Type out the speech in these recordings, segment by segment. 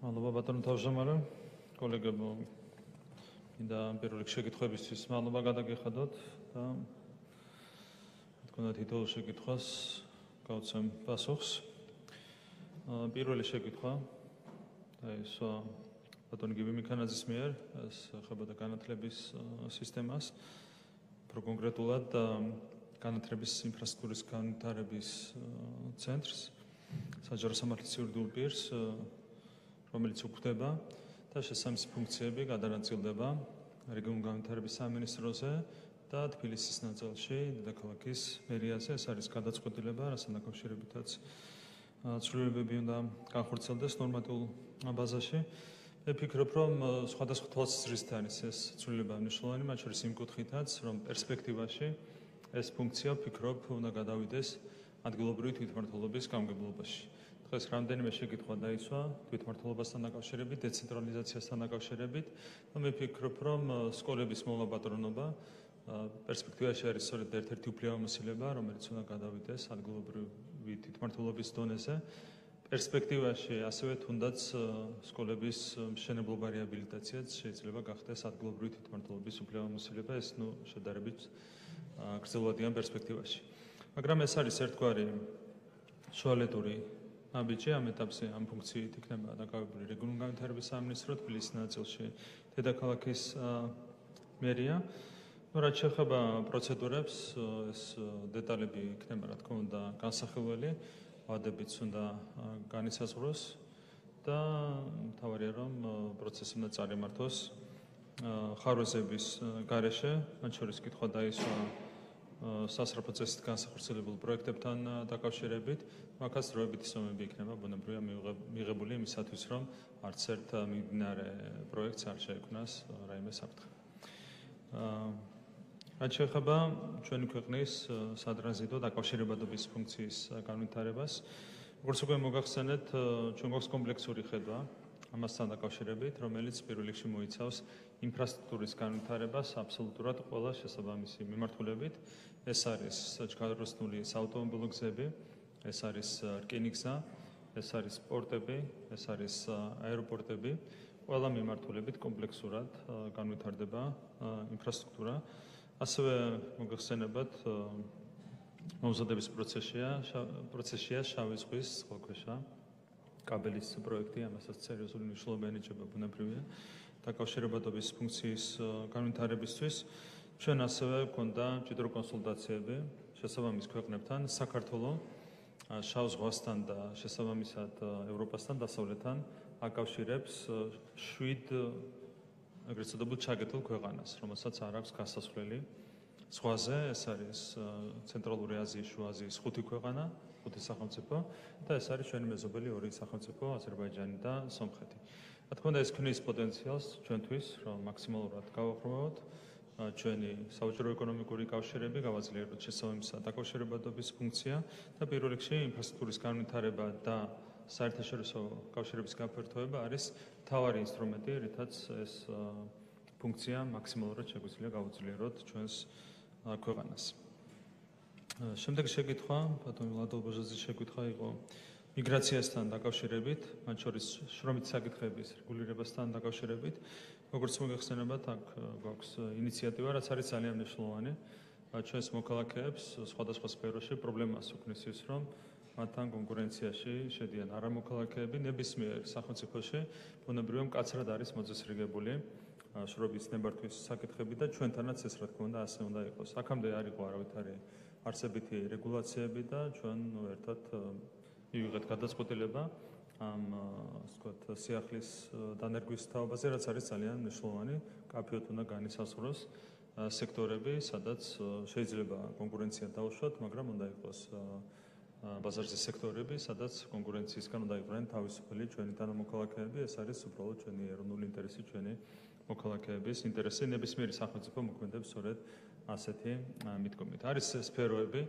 მადლობა ბატონო თავმჯდომარე, კოლეგებო, მინდა პირველ რიგში შეკითხვებისთვის მადლობა გადაგიხადოთ და თქვენთ თითოეულ შეკითხვას გავცემ პასუხს. პირველი შეკითხვა და ის ბატონი გივი მიქანაძის მიერ ეხებოდა განათლების სისტემას, უფრო კონკრეტულად განათლების ინფრასტრუქტურის განვითარების ცენტრს, საჯარო სამართლის იურიდიულ პირს, რომელიც უქმდება და შესაბამისი ფუნქციები გადანაწილდება რეგიონულ განვითარების სამინისტროზე და თბილისის ნაწილში დედაქალაქის მერიაზე. ეს არის გადაწყვეტილება, რასთან დაკავშირებითაც ცვლილებები უნდა განხორციელდეს ნორმატიულ ბაზაში. მე ვფიქრობ, რომ სხვადასხვა თვალსაზრისით არის ეს ცვლილება მნიშვნელოვანი, მათ შორის იმ კუთხითაც, რომ პერსპექტივაში ეს ფუნქცია ვფიქრობ უნდა გადავიდეს ადგილობრივი თვითმმართველობის გამგებლობაში. დღეს რამდენიმე შეკითხვა დაისვა თვითმმართველობასთან დაკავშირებით, დეცენტრალიზაციასთან დაკავშირებით და მე ვფიქრობ, რომ სკოლების მოვაპატრონობა პერსპექტივაში არის სწორედ ერთ-ერთი უფლებამოსილება, რომელიც უნდა გადავიდეს ადგილობრივი თვითმმართველობის დონეზე. პერსპექტივაში ასევე თუნდაც სკოლების მშენებლობა რეაბილიტაციაც შეიძლება გახდეს ადგილობრივი თვითმმართველობის უფლებამოსილება, ეს შედარებით გრძელვადიან პერსპექტივაში. მაგრამ ეს არის ერთგვარი შუალედური ნაბიჯი, ამ ეტაპზე ამ ფუნქციით იქნება დაკავებული რეგიონული განვითარების სამინისტრო, თბილისის ნაწილში დედაქალაქის მერია. რაც შეეხება პროცედურებს, ეს დეტალები იქნება, რა თქმა უნდა, განსახილველი, ვადებიც უნდა განისაზღვროს და მთავარია, რომ პროცესი უნდა წარიმართოს ხარვეზების გარეშე, მათ შორის კითხვა დაისვა სასწრაფო წესით განსახორციელებულ პროექტებთან დაკავშირებით, მაგას დროებითი სომები იქნება ბუნებრივია მიღებული იმისათვის, რომ არც ერთ მიმდინარე პროექტს არ შეექმნას რაიმე საფრთხე. რაც შეეხება ჩვენი ქვეყნის სატრანზიტო დაკავშირებადობის ფუნქციის განვითარებას, როგორც უკვე მოგახსენეთ, ჩვენ გვაქვს კომპლექსური ხედვა ამასთან დაკავშირებით, რომელიც პირველ რიგში მოიცავს ინფრასტრუქტურის განვითარებას აბსოლუტურად ყველა შესაბამისი მიმართულებით. ეს არის ჩქაროსნული საავტომობილო გზები, ეს არის რკინიგზა, ეს არის პორტები, ეს არის აეროპორტები. ყველა მიმართულებით კომპლექსურად განვითარდება ინფრასტრუქტურა. ასევე მოგახსენებათ, მომზადების პროცესია შავი ზღვის წყალქვეშა კაბელის პროექტი, ამასაც სერიოზული მნიშვნელობა ენიჭება ბუნებრივია დაკავშირებადობის ფუნქციის განვითარებისთვის. ჩვენ ასევე გვქონდა მჭიდრო კონსულტაციები შესაბამის ქვეყნებთან, საქართველოს, შავ ზღვასთან და შესაბამისად ევროპასთან, დასავლეთთან აკავშირებს 7 ეგრეთ წოდებულ ჩაგეთილ ქვეყანას, რომელსაც არ აქვს გასასვლელი ზღვაზე. ეს არის ცენტრალური აზიის, შუა აზიის 5 ქვეყანა, 5 სახელმწიფო და ეს არის ჩვენი მეზობელი 2 სახელმწიფო, აზერბაიჯანი და სომხეთი. რა თქმა უნდა, ეს ქმნის პოტენციალს ჩვენთვის, რომ მაქსიმალურად გავაყრმავოთ ჩვენი საუჯრო ეკონომიკური კავშირები, გავაძლიეროთ შესაბამისად დაკავშირებადობის ფუნქცია და პირველ რიგში ინფრასტრუქტურის განვითარება და საერთაშორისო კავშირების გაფართოება არის მთავარი ინსტრუმენტი, რითაც ეს ფუნქცია მაქსიმალურად შეგვიძლია გავუძლიეროთ ჩვენს ქვეყანას. შემდეგი შეკითხვა, ბატონი ლადო ბოჟაძის შეკითხვა იყო მიგრაციასთან დაკავშირებით, მათ შორის შრომითი საკითხების რეგულირებასთან დაკავშირებით. როგორც მოგეხსენებათ, აქ გვაქვს ინიციატივა, რაც არის ძალიან მნიშვნელოვანი. ჩვენს მოქალაქეებს სხვადასხვა სფეროში პრობლემას უქმნის ის, რომ მათთან კონკურენციაში შედიან არამოქალაქეები ნებისმიერ სახელმწიფოში, ბუნებრივია მკაცრად არის მოწესრიგებული შრომის ნებართვის საკითხები და ჩვენთანაც ეს რა თქმა უნდა ასე უნდა იყოს. აქამდე არ იყო არავითარი არსებითი რეგულაციები და ჩვენ ერთად მივიღეთ გადაწყვეტილება ამ სიახლის დანერგვის თაობაზე, რაც არის ძალიან მნიშვნელოვანი. კაფეოთ უნდა განისაზღვროს სექტორები, სადაც შეიძლება კონკურენცია დაუშვათ, მაგრამ უნდა იყოს ბაზარზე სექტორები, სადაც კონკურენციისგან უნდა იყვნენ თავისუფალი ჩვენი თანამოქალაქეები. ეს არის უბრალოდ ჩვენი ეროვნული ინტერესი, ჩვენი მოქალაქეების ინტერესი. ნებისმიერი სახელმწიფო მოქმედებს სწორედ ასეთი მიდგომით. არის სფეროები,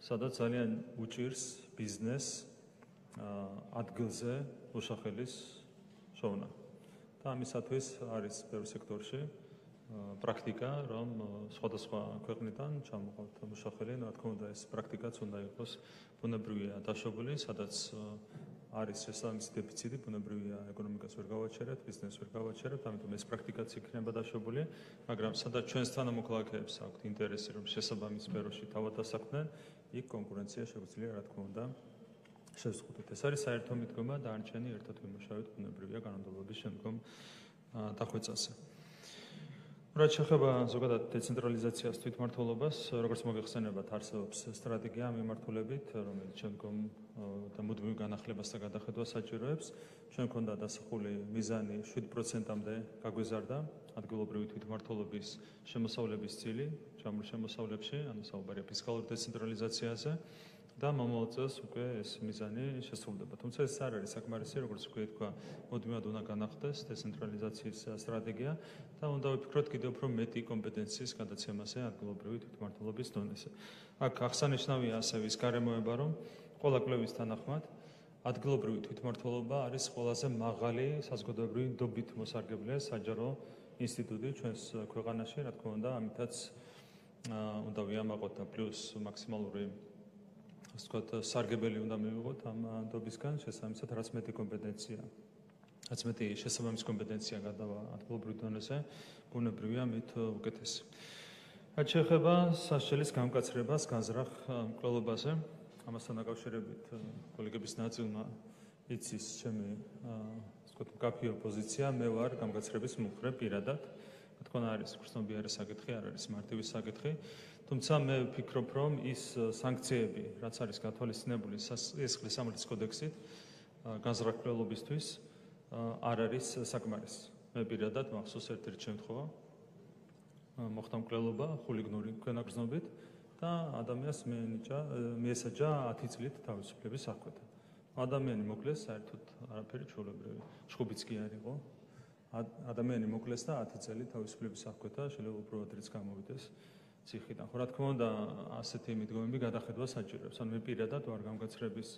სადაც ძალიან უჭირს ბიზნესს ადგილზე მუშახელის შოვნა. და ამისათვის არის ბევრ სექტორში პრაქტიკა, რომ სხვადასხვა ქვეყნიდან ჩამოყავთ მუშახელი, რა თქმა უნდა ეს პრაქტიკაც უნდა იყოს ბუნებრივია დაშვებული, სადაც არის შესაბამისი დეფიციტი, ბუნებრივია ეკონომიკას ვერ გავაჩერებთ, ბიზნესს ვერ გავაჩერებთ, ამიტომ ეს პრაქტიკაც იქნება დაშვებული, მაგრამ სადაც ჩვენს თანამოქალაქეებს აქვთ ინტერესი, რომ შესაბამის სფეროში თავად დასაქმდნენ, იქ კონკურენცია შეგვიძლია, რა თქმა უნდა, შევსყუდეთ. ეს არის საერთო მიდგომა და არჩენი ერთად ვიმუშავეთ ბუნებრივია კანონმდებლობის შემდგომ დახვეწაზე. რაც შეეხება ზოგადად დეცენტრალიზაციას, თვითმმართველობას, როგორც მოგეხსენებათ, არსებობს სტრატეგია ამ მიმართულებით, რომელიც შემდგომ და მუდმივ განახლებას და გადახედვას საჭიროებს. ჩვენ გვქონდა დასახული მიზანი 7%-მდე გაგვიზარდა ადგილობრივი თვითმმართველობის შემოსავლების წილი, ჩამორ შემოსავლებში, ანუ საუბარია ფისკალურ დეცენტრალიზაციაზე. და მომავალ წელს უკვე ეს მიზანი შესრულდება. თუმცა ეს არ არის საკმარისი, როგორც უკვე თქვა, მუდმივად უნდა განახდეს დეცენტრალიზაციის სტრატეგია და უნდა ვიფიქროთ კიდევ უფრო მეტი კომპეტენციის გადაცემაზე ადგილობრივი თვითმმართველობის დონეზე. აქ აღსანიშნავია ასევე ის გარემოება, რომ ყველა კვლევის თანახმად ადგილობრივი თვითმმართველობა არის ყველაზე მაღალი საზოგადოებრივი ნდობით მოსარგებლე საჯარო ინსტიტუტი ჩვენს ქვეყანაში, რა თქმა უნდა, ამითაც უნდა ვიამაყოთ და პლუს მაქსიმალური ასე ვთქვათ, სარგებელი უნდა მივიღოთ ამ ნდობისგან, შესაბამისად, რაც მეტი კომპეტენცია, რაც მეტი შესაბამის კომპეტენცია გადავა ადგილობრივ დონეზე, ბუნებრივია მით უკეთესი. რაც შეეხება სასჯელის გამკაცრებას განზრახ მკვლელობაზე, ამასთან დაკავშირებით კოლეგების ნაწილმა იცის ჩემი ასე ვთქვათ, მკაფიო პოზიცია, მე ვარ გამკაცრების მომხრე პირადად. რა თქმა უნდა, არის გრძნობიარე საკითხი, არ არის მარტივი საკითხი. თუმცა მე ვფიქრობ, რომ ის სანქციები, რაც არის გათვალისწინებული სისხლის სამართლის კოდექსით განზრახ მკვლელობისთვის, არ არის საკმარისი. მე პირადად მახსოვს ერთ-ერთი შემთხვევა, მოხდა მკვლელობა ხულიგნური ქვენაგრძნობით და ადამიანს მიესაჯა 10 წლით თავისუფლების აღკვეთა. ადამიანი მოკლეს, საერთოდ არაფერი ჩვეულებრივი, შხუბიც კი არ იყო. ადამიანი მოკლეს და 10 წელი თავისუფლების აღკვეთა შეიძლება უფრო ადრეც გამოვიდეს ციხიდან. ხო, რა თქმა უნდა, ასეთი მიდგომები გადახედვას საჭიროებს. ანუ მე პირადად ვარ გამკაცრების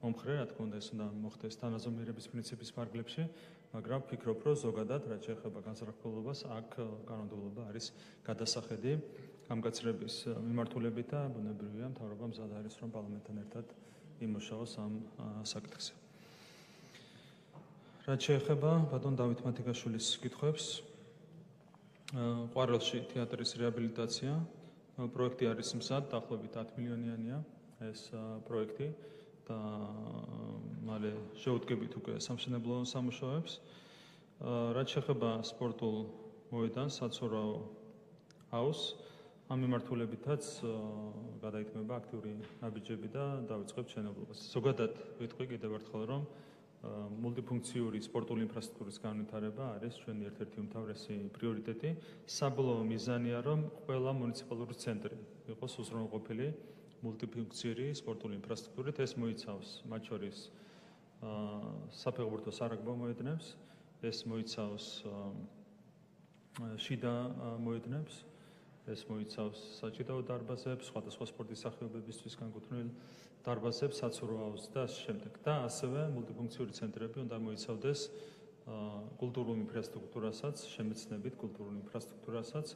მომხრე, რა თქმა უნდა, ეს უნდა მოხდეს თანაზომიერების პრინციპის ფარგლებში, მაგრამ ვფიქრობ, რომ ზოგადად, რაც შეეხება განზრახ მკვლელობას, აქ კანონმდებლობა არის გადასახედი გამკაცრების მიმართულებით და ბუნებრივია, მთავრობა მზად არის, რომ პარლამენტთან ერთად იმუშაოს ამ საკითხზე. რაც შეეხება ბატონ დავით მათიკაშვილის კითხვებს, ყვარელში თეატრის რეაბილიტაცია პროექტი არის მზად, დაახლოებით 10 მილიონიანია ეს პროექტი და მალე შევუდგებით უკვე სამშენებლო სამუშაოებს. რაც შეეხება სპორტულ მოედანს, საცურაო აუზს, ამ მიმართულებითაც გადაითმება აქტიური ნაბიჯები და დავიწყებთ მშენებლობას. ზოგადად ვიტყვი კიდევ ერთხელ, რომ მულტიფუნქციური სპორტული ინფრასტრუქტურის განვითარება არის ჩვენი ერთ-ერთი უმთავრესი პრიორიტეტი. საბოლოო მიზანია, რომ ყველა მუნიციპალური ცენტრი იყოს უზრუნველყოფილი მულტიფუნქციური სპორტული ინფრასტრუქტურით. ეს მოიცავს მათ შორის საფეხბურთო სარაგბო მოედნებს, ეს მოიცავს შიდა მოედნებს, ეს მოიცავს საჭიდაო დარბაზებს, სხვადასხვა სპორტის სახეობებისთვის განკუთვნილ დარბაზებს, საცურაო აუზს და ასე შემდეგ. და ასევე მულტიფუნქციური ცენტრები უნდა მოიცავდეს კულტურულ ინფრასტრუქტურასაც, შემეცნებით კულტურულ ინფრასტრუქტურასაც,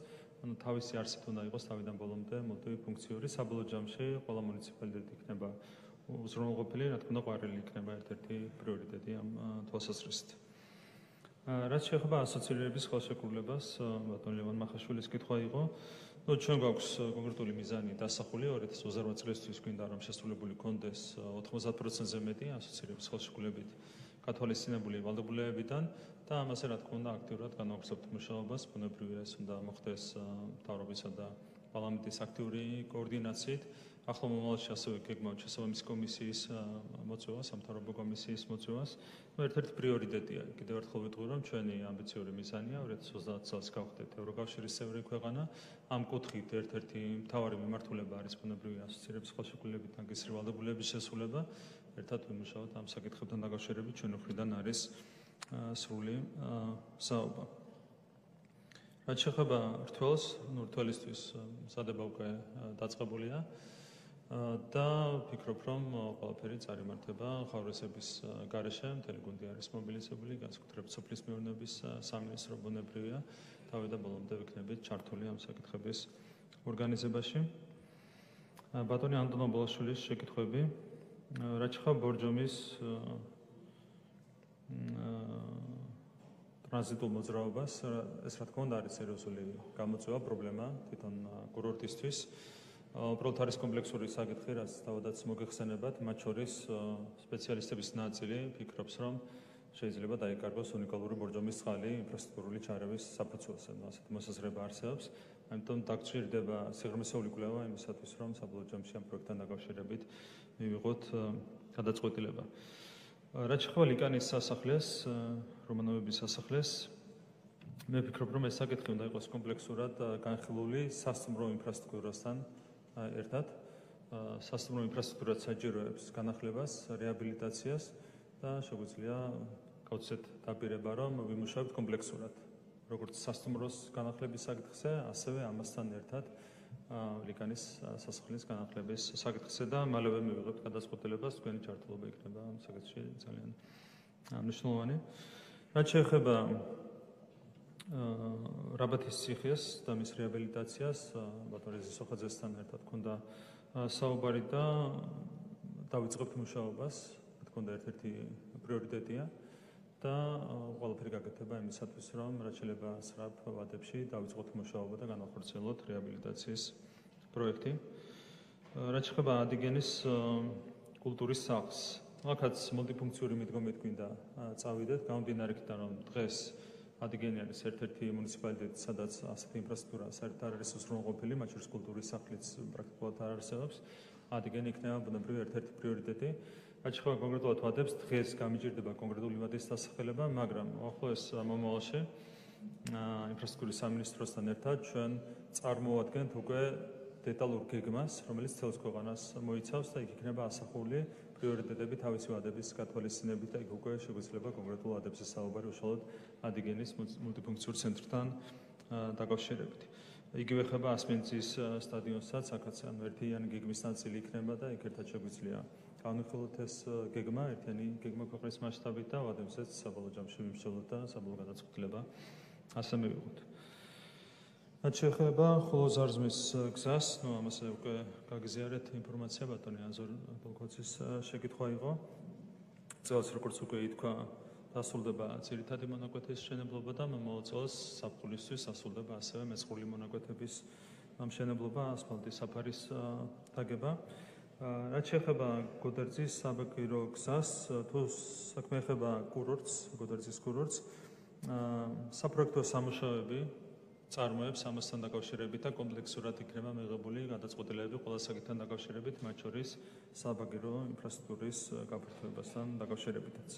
ანუ თავისი არსით უნდა იყოს თავიდან ბოლომდე მულტიფუნქციური. საბოლოო ჯამში ყველა მუნიციპალიტეტი იქნება უზრუნველყოფილი, რა თქმა უნდა, ყვარელი იქნება ერთ-ერთი პრიორიტეტი ამ თვალსაზრისით. რაც შეეხება ასოცირების ხელშეკრულებას, ბატონ ლევან მახაშვილის კითხვა იყო. ჩვენ გვაქვს კონკრეტული მიზანი დასახული 2028 წლისთვის გვინდა რომ შესრულებული კონდეს 90%-ზე მეტი ასოცირების ხელშეკრულებით გათვალისწინებული ვალდებულებებიდან და ამაზე რა თქმა უნდა აქტიურად განვახორციელებთ მუშაობას, ბუნებრივია ეს უნდა მოხდეს მთავრობისა და პარლამენტის აქტიური კოორდინაციით. ახლა მომავალში ასევე გეგმავთ შესაბამის კომისიის მოწვევას, სამთავრობო კომისიის მოწვევას. ერთ-ერთი პრიორიტეტია, კიდევ ერთხელ ვიტყვი, რომ ჩვენი ამბიციური მიზანია 2030 წელს გავხდეთ ევროკავშირის წევრი ქვეყანა. ამ კუთხით ერთ-ერთი მთავარი მიმართულება არის ბუნებრივი ასოცირების ხელშეკრულებით ნაგზის ვალდებულების შესრულება. ერთად ვიმუშაოთ ამ საკითხებთან დაკავშირებით, ჩვენი მხრიდან არის სრული საუბარ. რაც შეეხება რთველს, რთველისთვის მზადება უკვე დაწყებულია. და ვფიქრობ, რომ ყველაფერი წარიმართება ხავრესების გარეშე, მთელი გუნდი არის მობილიზებული, განსაკუთრებით სოფლის მეურნეობის სამინისტრო ბუნებრივია, თავი და ბოლომდე ვიქნებით ჩართული ამ საკითხების ორგანიზებაში. ბატონი ანდონ აბოლაშვილის შეკითხვები, რაც შეეხება ბორჯომის ტრანზიტულ მოძრაობას, ეს რა თქმა უნდა არის სერიოზული გამოწვევა, პრობლემა თვითონ კურორტისთვის. უბრალოდ არის კომპლექსური საკითხი, რაც თავადაც მოგეხსენებათ, მათ შორის სპეციალისტების ნაწილი ფიქრობს, რომ შეიძლება დაიკარგოს უნიკალური ბორჯომის წყალი ინფრასტრუქტურული ჩარევის საფუძველზე. ასეთი მოსაზრება არსებობს. ამიტომ დაგჭირდება სიღრმისეული კვლევა იმისათვის, რომ საბოლოო ჯამში ამ პროექტთან დაკავშირებით მივიღოთ გადაწყვეტილება. რაც შეეხება ლიკანის სასახლეს, რომანოვების სასახლეს, მე ვფიქრობ, რომ ეს საკითხი უნდა იყოს კომპლექსურად განხილული სასტუმრო ინფრასტრუქტურასთან ერთად. სასტუმრო ინფრასტრუქტურაც საჭიროებს განახლებას, რეაბილიტაციას და შეგვიძლია გავცეთ დაპირება, რომ ვიმუშავებთ კომპლექსურად, როგორც სასტუმროს განახლების საკითხზე, ასევე ამასთან ერთად ლიკანის სასახლის განახლების საკითხზე და მალევე მივიღებთ გადაწყვეტილებას, თქვენი ჩართულობა იქნება ამ საკითხში ძალიან მნიშვნელოვანი. რაც შეეხება რაბათის ციხეს და მის რეაბილიტაციას, ბატონ რეზისოხაძესთან ერთად ქონდა საუბარი და დავიწყებთ მუშაობას, რა თქმა უნდა, ერთ-ერთი პრიორიტეტია და ყველაფერი გაკეთება იმისათვის, რომ რაც შეიძლება სწრაფ ვადებში დავიწყოთ მუშაობა და განახორციელოთ რეაბილიტაციის პროექტი. რაც შეეხება ადიგენის კულტურის სახლს, აქაც მულტიფუნქციური მიდგომით გვინდა წავიდეთ, გამომდინარე იქიდან, რომ დღეს ადიგენი არის ერთ-ერთი მუნიციპალიტეტი, სადაც ასეთი ინფრასტრუქტურა საერთოდ არ არის უზრუნველყოფილი, მათ შორის კულტურის სახლიც პრაქტიკულად არ არსებობს. ადიგენი იქნება ბუნებრივი ერთ-ერთი პრიორიტეტი. რაც შეეხება კონკრეტულად ვადებს, დღეს გამიჭირდება კონკრეტული ვადის დასახელება, მაგრამ ახლოს მომავალში ინფრასტრუქტურის სამინისტროსთან ერთად ჩვენ წარმოვადგენთ უკვე დეტალურ გეგმას, რომელიც მთელს ქვეყანას მოიცავს და იქ იქნება ასახული პრიორიტეტები თავისი ვადების გათვალისწინებით და იქ უკვე შეგვიძლია კონკრეტულ ვადებზე საუბარი უშუალოდ ადიგენის მულტიფუნქციურ ცენტრთან დაკავშირებით. იგივე ხება ასპინძის სტადიონსაც, აქაც ერთიანი გეგმის ნაწილი იქნება და იქ ერთად შეგვიძლია განვიხილოთ ეს გეგმა, ერთიანი გეგმა ქვეყნის მასშტაბით და ვადებსაც საბოლოო ჯამში ვიმსჯელოთ და საბოლოო გადაწყვეტილება ასე მივიღოთ. რაც შეეხება ხოლოზარზმის გზას, ამაზე უკვე გაგზიარეთ ინფორმაცია, ბატონი აზორ პოლკოცის შეკითხვა იყო. წელს როგორც უკვე ითქვა, დასრულდება ძირითადი მონაკვეთის მშენებლობა და მომავალ წელს საფხულისთვის დასრულდება ასევე მეწყრული მონაკვეთების მშენებლობა, ასფალტის საფარის დაგება. რაც შეეხება გოდერძის საბაგირო გზას, თუ საქმე ეხება კურორტს, გოდერძის კურორტს, საპროექტო სამუშაოები წარმოებს ამასთან დაკავშირებით და კომპლექსურად იქნება მიღებული გადაწყვეტილებები ყველა საკითხთან დაკავშირებით, მათ შორის საბაგირო ინფრასტრუქტურის გაფართოებასთან დაკავშირებითაც.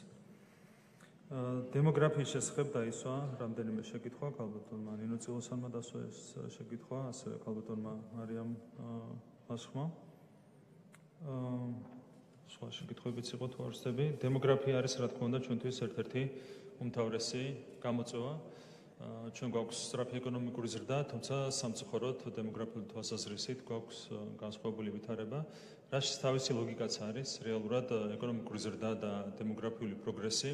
დემოგრაფიის შესახებ დაისვა რამდენიმე შეკითხვა, ქალბატონმა ნინო წილოსანმა დასვა ეს შეკითხვა, ასევე ქალბატონმა მარიამ ლაშხმა. სხვა შეკითხვებიც იყო თუ არ ვცდები. დემოგრაფია არის რა თქმა უნდა ჩვენთვის ერთ-ერთი უმთავრესი გამოწვევა. ჩვენ გვაქვს სწრაფი ეკონომიკური ზრდა, თუმცა სამწუხაროდ დემოგრაფიული თვალსაზრისით გვაქვს განსხვავებული ვითარება, რაშიც თავისი ლოგიკაც არის. რეალურად ეკონომიკური ზრდა და დემოგრაფიული პროგრესი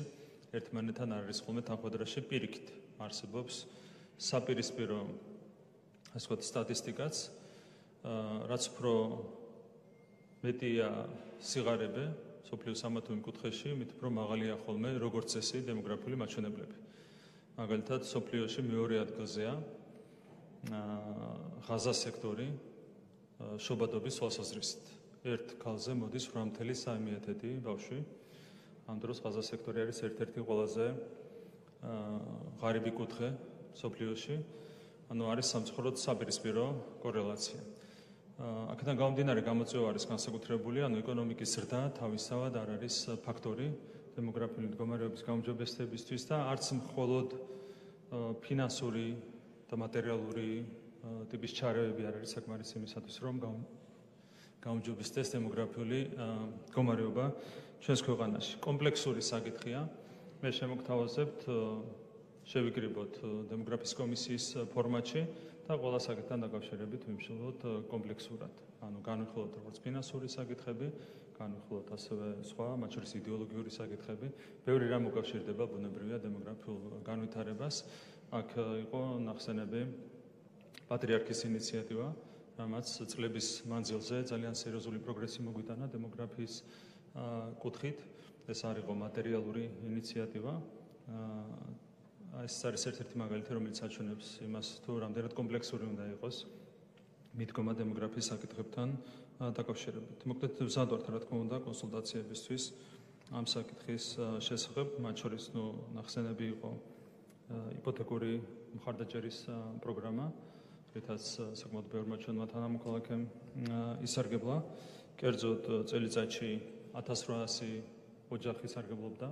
ერთმანეთთან არ არის ხოლმე თანხმდროში პირიქით. არსებობს საპირისპირო ასე ვთქვათ სტატისტიკაც, რაც უფრო მეტია სიღარიბე სოფლიოს ამა თუ იმ კუთხეში, მით უფრო მაღალია ხოლმე როგორც წესი დემოგრაფიული მაჩვენებლები. მაგალითად, სოფლიოში მეორე ადგილზეა ღაზა სექტორი შობადობის თვალსაზრისით. ერთ ქალზე მოდის 8.3 ბავშვი. ამ დროს ღაზა სექტორი არის ერთ-ერთი ყველაზე ღარიბი კუთხე სოფლიოში. ანუ არის სამწუხაროდ საპირისპირო კორელაცია. აქედან გამომდინარე გამოწვევა არის განსაკუთრებული, ანუ ეკონომიკის ზრდა თავისთავად არ არის ფაქტორი დემოგრაფიული მდგომარეობის გაუმჯობესებისთვის და არც მხოლოდ ფინანსური და მატერიალური ტიპის ჩარევები არ არის საკმარისი იმისათვის, რომ გაუმჯობესდეს დემოგრაფიული მდგომარეობა ჩვენს ქვეყანაში. კომპლექსური საკითხია. მე შემოგთავაზებთ შევიკრიბოთ დემოგრაფიის კომისიის ფორმატში და ყველა საკითხთან დაკავშირებით ვიმშილოთ კომპლექსურად. ანუ განვიხილოთ როგორც ფინანსური საკითხები, განვიხილოთ ასევე სხვა, მათ შორის იდეოლოგიური საკითხები. ბევრი რამ უკავშირდება ბუნებრივია დემოგრაფიულ განვითარებას. აქ იყო ნახსენები პატრიარქის ინიციატივა, რამაც წლების მანძილზე ძალიან სერიოზული პროგრესი მოგვიტანა დემოგრაფიის კუთხით. ეს არ იყო მატერიალური ინიციატივა. ეს არის ერთ-ერთი მაგალითი, რომელიც აჩვენებს იმას, თუ რამდენად კომპლექსური უნდა იყოს მიდგომა დემოგრაფიის საკითხებთან დაკავშირებით. მოკლედ ვზადვართ, რა თქმა უნდა, კონსულტაციებისთვის ამ საკითხის შესახებ, მათ შორის ნახსენები იყო იპოთეკური მხარდაჭერის პროგრამა, რითაც საკმაოდ ბევრმა ჩვენმა თანამოქალაქემ ისარგებლა. კერძოდ წელიწადში 1800 ოჯახი სარგებლობდა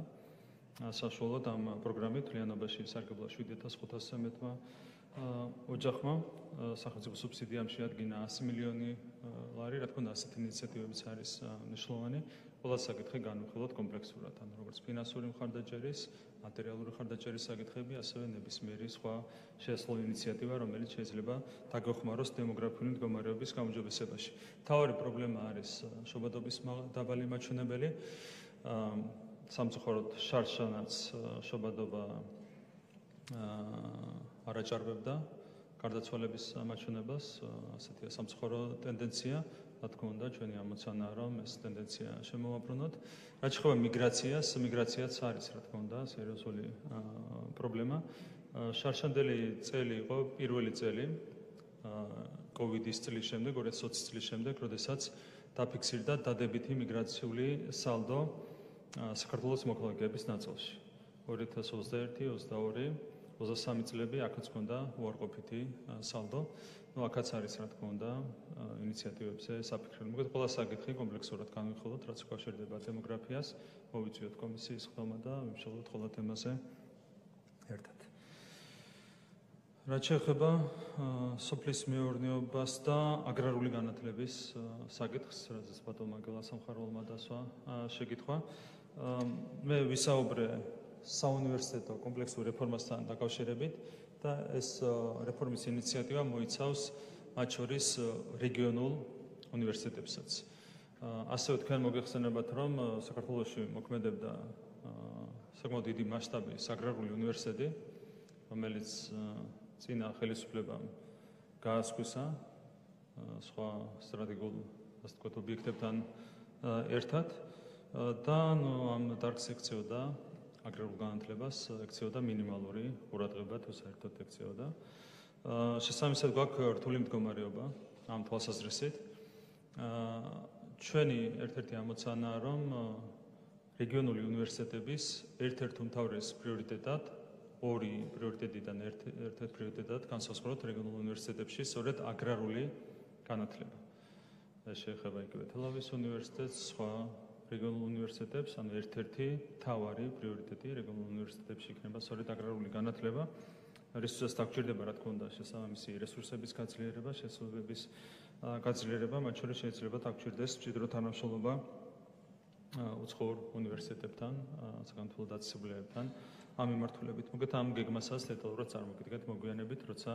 საშუალოდ ამ პროგრამით, მთლიანობაში ისარგებლა 7513-მა ოჯახმა. სახელმწიფო სუბსიდიამ შეადგინა 100 მილიონი ლარი, რა თქმა უნდა, ასეთი ინიციატივებიც არის მნიშვნელოვანი. ყველა საკითხი განვიხილოთ კომპლექსურად, ანუ როგორც ფინანსური მხარდაჭერის, მატერიალური მხარდაჭერის საკითხები, ასევე ნებისმიერი სხვა შეასრულო ინიციატივა, რომელიც შეიძლება დაგეხმაროს დემოგრაფიული მდგომარეობის გაუმჯობესებაში. მთავარი პრობლემა არის შობადობის დაბალი მაჩვენებელი. სამწუხაროდ შარშანაც შობადობა არ აჭარბებდა გარდაცვალების მაჩვენებელს, ასეთია სამწუხარო ტენდენცია. რა თქმა უნდა, ჩვენი ამოცანაა, რომ ეს ტენდენცია შემოვაბრუნოთ. რაც შეეხება მიგრაციას, მიგრაციაც არის, რა თქმა უნდა, სერიოზული პრობლემა. შარშანდელი წელი იყო პირველი წელი კოვიდის წლის შემდეგ, 2020 წლის შემდეგ, როდესაც დაფიქსირდა დადებითი მიგრაციული სალდო საქართველოს მოქალაქეების ნაწილში. 2021, 22, 23 წლები აქაც ჰქონდა უარყოფითი სალდო. აქაც არის, რა თქმა უნდა, ინიციატივებზე საფიქრებელი. მოკლედ, ყველა საკითხი კომპლექსურად განვიხილოთ, რაც უკავშირდება დემოგრაფიას, მოვიწვიოთ კომისიის ხდომა და ვიმშევლოთ ყველა თემაზე ერთად. რაც შეეხება სოფლის მეურნეობას და აგრარული განათლების საკითხს, რაზეც ბატონმა გელასამ ხარვალმა დასვა შეკითხვა, მე ვისაუბრე საუნივერსიტეტო კომპლექსურ რეფორმასთან დაკავშირებით და ეს რეფორმის ინიციატივა მოიცავს მათ შორის რეგიონულ უნივერსიტეტებსაც. ასევე თქვენ მოგეხსენებათ, რომ საქართველოში მოქმედებდა საკმაოდ დიდი მასშტაბის აგრარული უნივერსიტეტი, რომელიც წინა ხელისუფლებამ გაასკვისა სხვა სტრატეგიულ, ასე ვთქვათ, ობიექტებთან ერთად და ამ დარგს ექცეოდა აგრარულ განათლებას, ექცეოდა მინიმალური ყურადღება, თუ საერთოდ ექცეოდა. შესაბამისად გვაქვს რთული მდგომარეობა ამ თვალსაზრისით. ჩვენი ერთ-ერთი ამოცანაა, რომ რეგიონული უნივერსიტეტების ერთ-ერთ უმთავრეს პრიორიტეტად, ორი პრიორიტეტიდან ერთ-ერთ პრიორიტეტად განსაზღვროთ რეგიონულ უნივერსიტეტებში სწორედ აგრარული განათლება. ეს შეეხება იგივე თელავის უნივერსიტეტს, სხვა რეგიონულ უნივერსიტეტებს, ანუ ერთ-ერთი მთავარი პრიორიტეტი რეგიონულ უნივერსიტეტებში იქნება სწორედ აგრარული განათლება. რისთვისაც დაგჭირდება, რა თქმა უნდა, შესაბამისი რესურსების გაძლიერება, შესაძლებლობების გაძლიერება, მათ შორის შეიძლება დაგჭირდეს მჭიდრო თანამშრომლობა უცხოურ უნივერსიტეტებთან, საქართველოს დაწესებულებებთან ამ მიმართულებით. მოკლედ ამ გეგმასაც დეტალურად წარმოგიდგენთ მოგვიანებით, როცა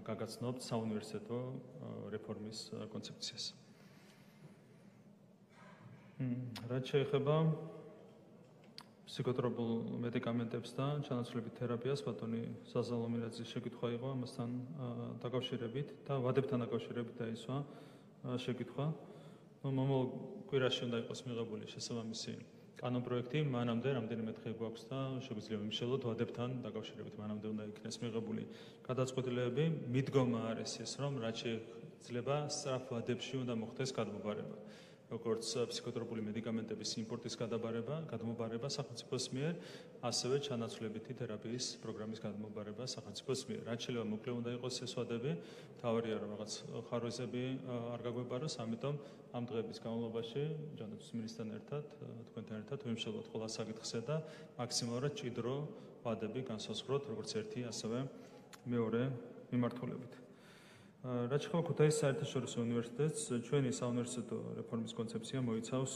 გაგაცნობთ საუნივერსიტეტო რეფორმის კონცეფციას. რაც შეეხება ფსიქოტროპულ მედიკამენტებს და ჩანაცვლებით თერაპიას, ბატონი საზალო მილაძის შეკითხვა იყო ამასთან დაკავშირებით და ვადებთან დაკავშირებით დაისვა შეკითხვა. მომავალ კვირაში უნდა იყოს მიღებული შესაბამისი კანონპროექტი, მანამდე რამდენიმე დღე გვაქვს და შეგვიძლია ვიმშელოთ ვადებთან დაკავშირებით, მანამდე უნდა იქნეს მიღებული გადაწყვეტილებები. მიდგომა არის ის, რომ რაც შეიძლება სწრაფ ვადებში უნდა მოხდეს გადმობარება. როგორც ფსიქოტროპული მედიკამენტების იმპორტის გადმობარება სახელმწიფოს მიერ, ასევე ჩანაცვლებითი თერაპიის პროგრამის გადმობარება სახელმწიფოს მიერ. რაც შეიძლება მოკლე უნდა იყოს ეს ვადები, მთავარია რომ რაღაც ხარვეზები არ გაგვებაროს, ამიტომ ამ დღეების განმავლობაში ჯანდაცვის მინისტრთან ერთად, თქვენთან ერთად ვიმშელოთ ყველა საკითხზე და მაქსიმალურად ჭიდრო ვადები განსაზღვროთ, როგორც ერთი, ასევე მეორე მიმართულებით. რაც შეეხება ქუთაისის საერთაშორისო უნივერსიტეტს, ჩვენი საუნივერსიტეტო რეფორმის კონცეფცია მოიცავს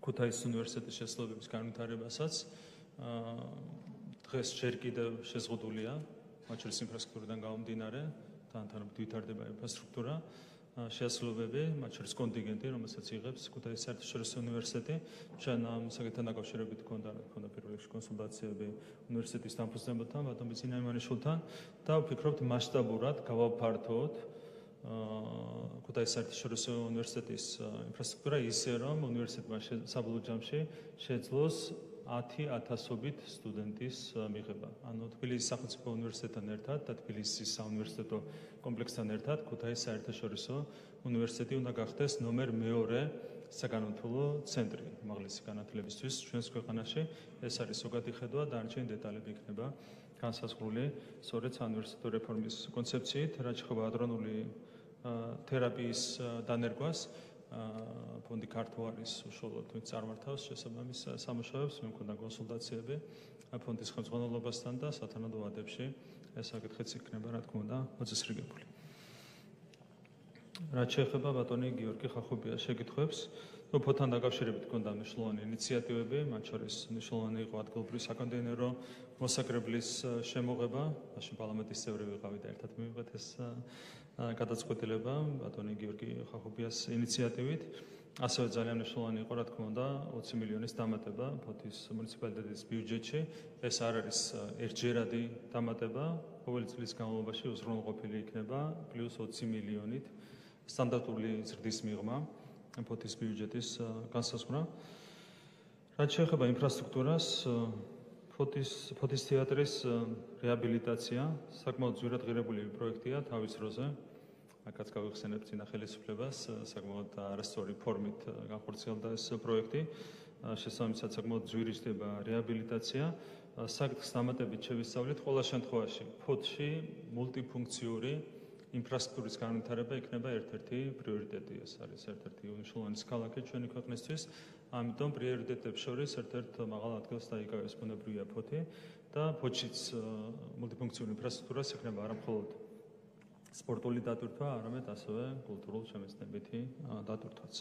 ქუთაისის უნივერსიტეტის შესაძლებლობების განვითარებასაც. დღეს ჯერ კიდევ შეზღუდულია, მათ შორის ინფრასტრუქტურიდან გამომდინარე, თანამედროვე ვითარდება ინფრასტრუქტურა, შესაძლებლობები, მათ შორის კონტინგენტი, რომელსაც იღებს ქუთაისის საერთაშორისო უნივერსიტეტი. ჩვენ ამ საკითხთან დაკავშირებით ჰქონდა პირველ რიგში კონსულტაციები უნივერსიტეტის დამფუძნებელთან, ბატონ ბიძინა იმანიშვილთან და ვფიქრობთ მასშტაბურად გავაფართოვოთ ქუთაისის საერთაშორისო უნივერსიტეტის ინფრასტრუქტურა ისე, რომ უნივერსიტეტმა საბოლოო ჯამში შეძლოს 10,000-ობით სტუდენტის მიღება. ანუ თბილისის სახელმწიფო უნივერსიტეტთან ერთად და თბილისის საუნივერსიტეტო კომპლექსთან ერთად ქუთაისის საერთაშორისო უნივერსიტეტი უნდა გახდეს ნომერ მეორე საგანმანათლებლო ცენტრი უმაღლესი განათლებისთვის ჩვენს ქვეყანაში. ეს არის ზოგადი ხედვა, დანარჩენი დეტალები იქნება განსაზღვრული სწორედ საუნივერსიტეტო რეფორმის კონცეფციით, რაც შეეხება ადრონული თერაპიის დანერგვას. ფონდი ქართო არის უშუალოდ წარმართავს შესაბამის სამუშაოებს, მე მქონდა კონსულტაციები ფონდის ხელმძღვანელობასთან და სათანადო ვადებში ეს საკითხიც იქნება, რა თქმა უნდა, მოწესრიგებული. რაც შეეხება ბატონი გიორგი ხახობიას შეკითხვებს, ოფოთან დაკავშირებით მქონდა მნიშვნელოვანი ინიციატივები, მათ შორის მნიშვნელოვანი იყო ადგილობრივი საკონტეინერო მოსაკრებლის შემოღება, მაშინ პარლამენტის წევრი ვიყავი და ერთად მივიღეთ ეს გადაწყვეტილება ბატონი გიორგი ხახობიას ინიციატივით. ასევე ძალიან მნიშვნელოვანი იყო, რა თქმა უნდა, 20 მილიონის დამატება ფოთის მუნიციპალიტეტის ბიუჯეტში. ეს არ არის ერთჯერადი დამატება, ყოველი წლის განმავლობაში უზრუნველყოფილი იქნება პლუს 20 მილიონით სტანდარტული ზრდის მიღმა ფოთის ბიუჯეტის განსაზღვრა. რაც შეეხება ინფრასტრუქტურას, ფოთის თეატრის რეაბილიტაცია საკმაოდ ძვირად ღირებული პროექტია თავის დროზე. აქაც გავიხსენებ წინა ხელისუფლებას, საკმაოდ არასწორი ფორმით განხორციელდა ეს პროექტი. შესაბამისად, საკმაოდ ძვირი ხდება რეაბილიტაცია. საკითხის დამატებით შევისწავლით, ყველა შემთხვევაში ფოთში მულტიფუნქციური ინფრასტრუქტურის განვითარება იქნება ერთ-ერთი პრიორიტეტი. ეს არის ერთ-ერთი უნიშნულოვანი ქალაქი ჩვენი ქვეყნისთვის. ამიტომ პრიორიტეტებს შორის ერთ-ერთ მაღალ ადგილს დაიკავებს ბუნებრივია ფოთი და ფოთშიც მულტიფუნქციური ინფრასტრუქტურას იქნება არა მხოლოდ სპორტული დატვირთვა, არამედ ასევე კულტურულ-შემეცნებითი დატვირთვაც.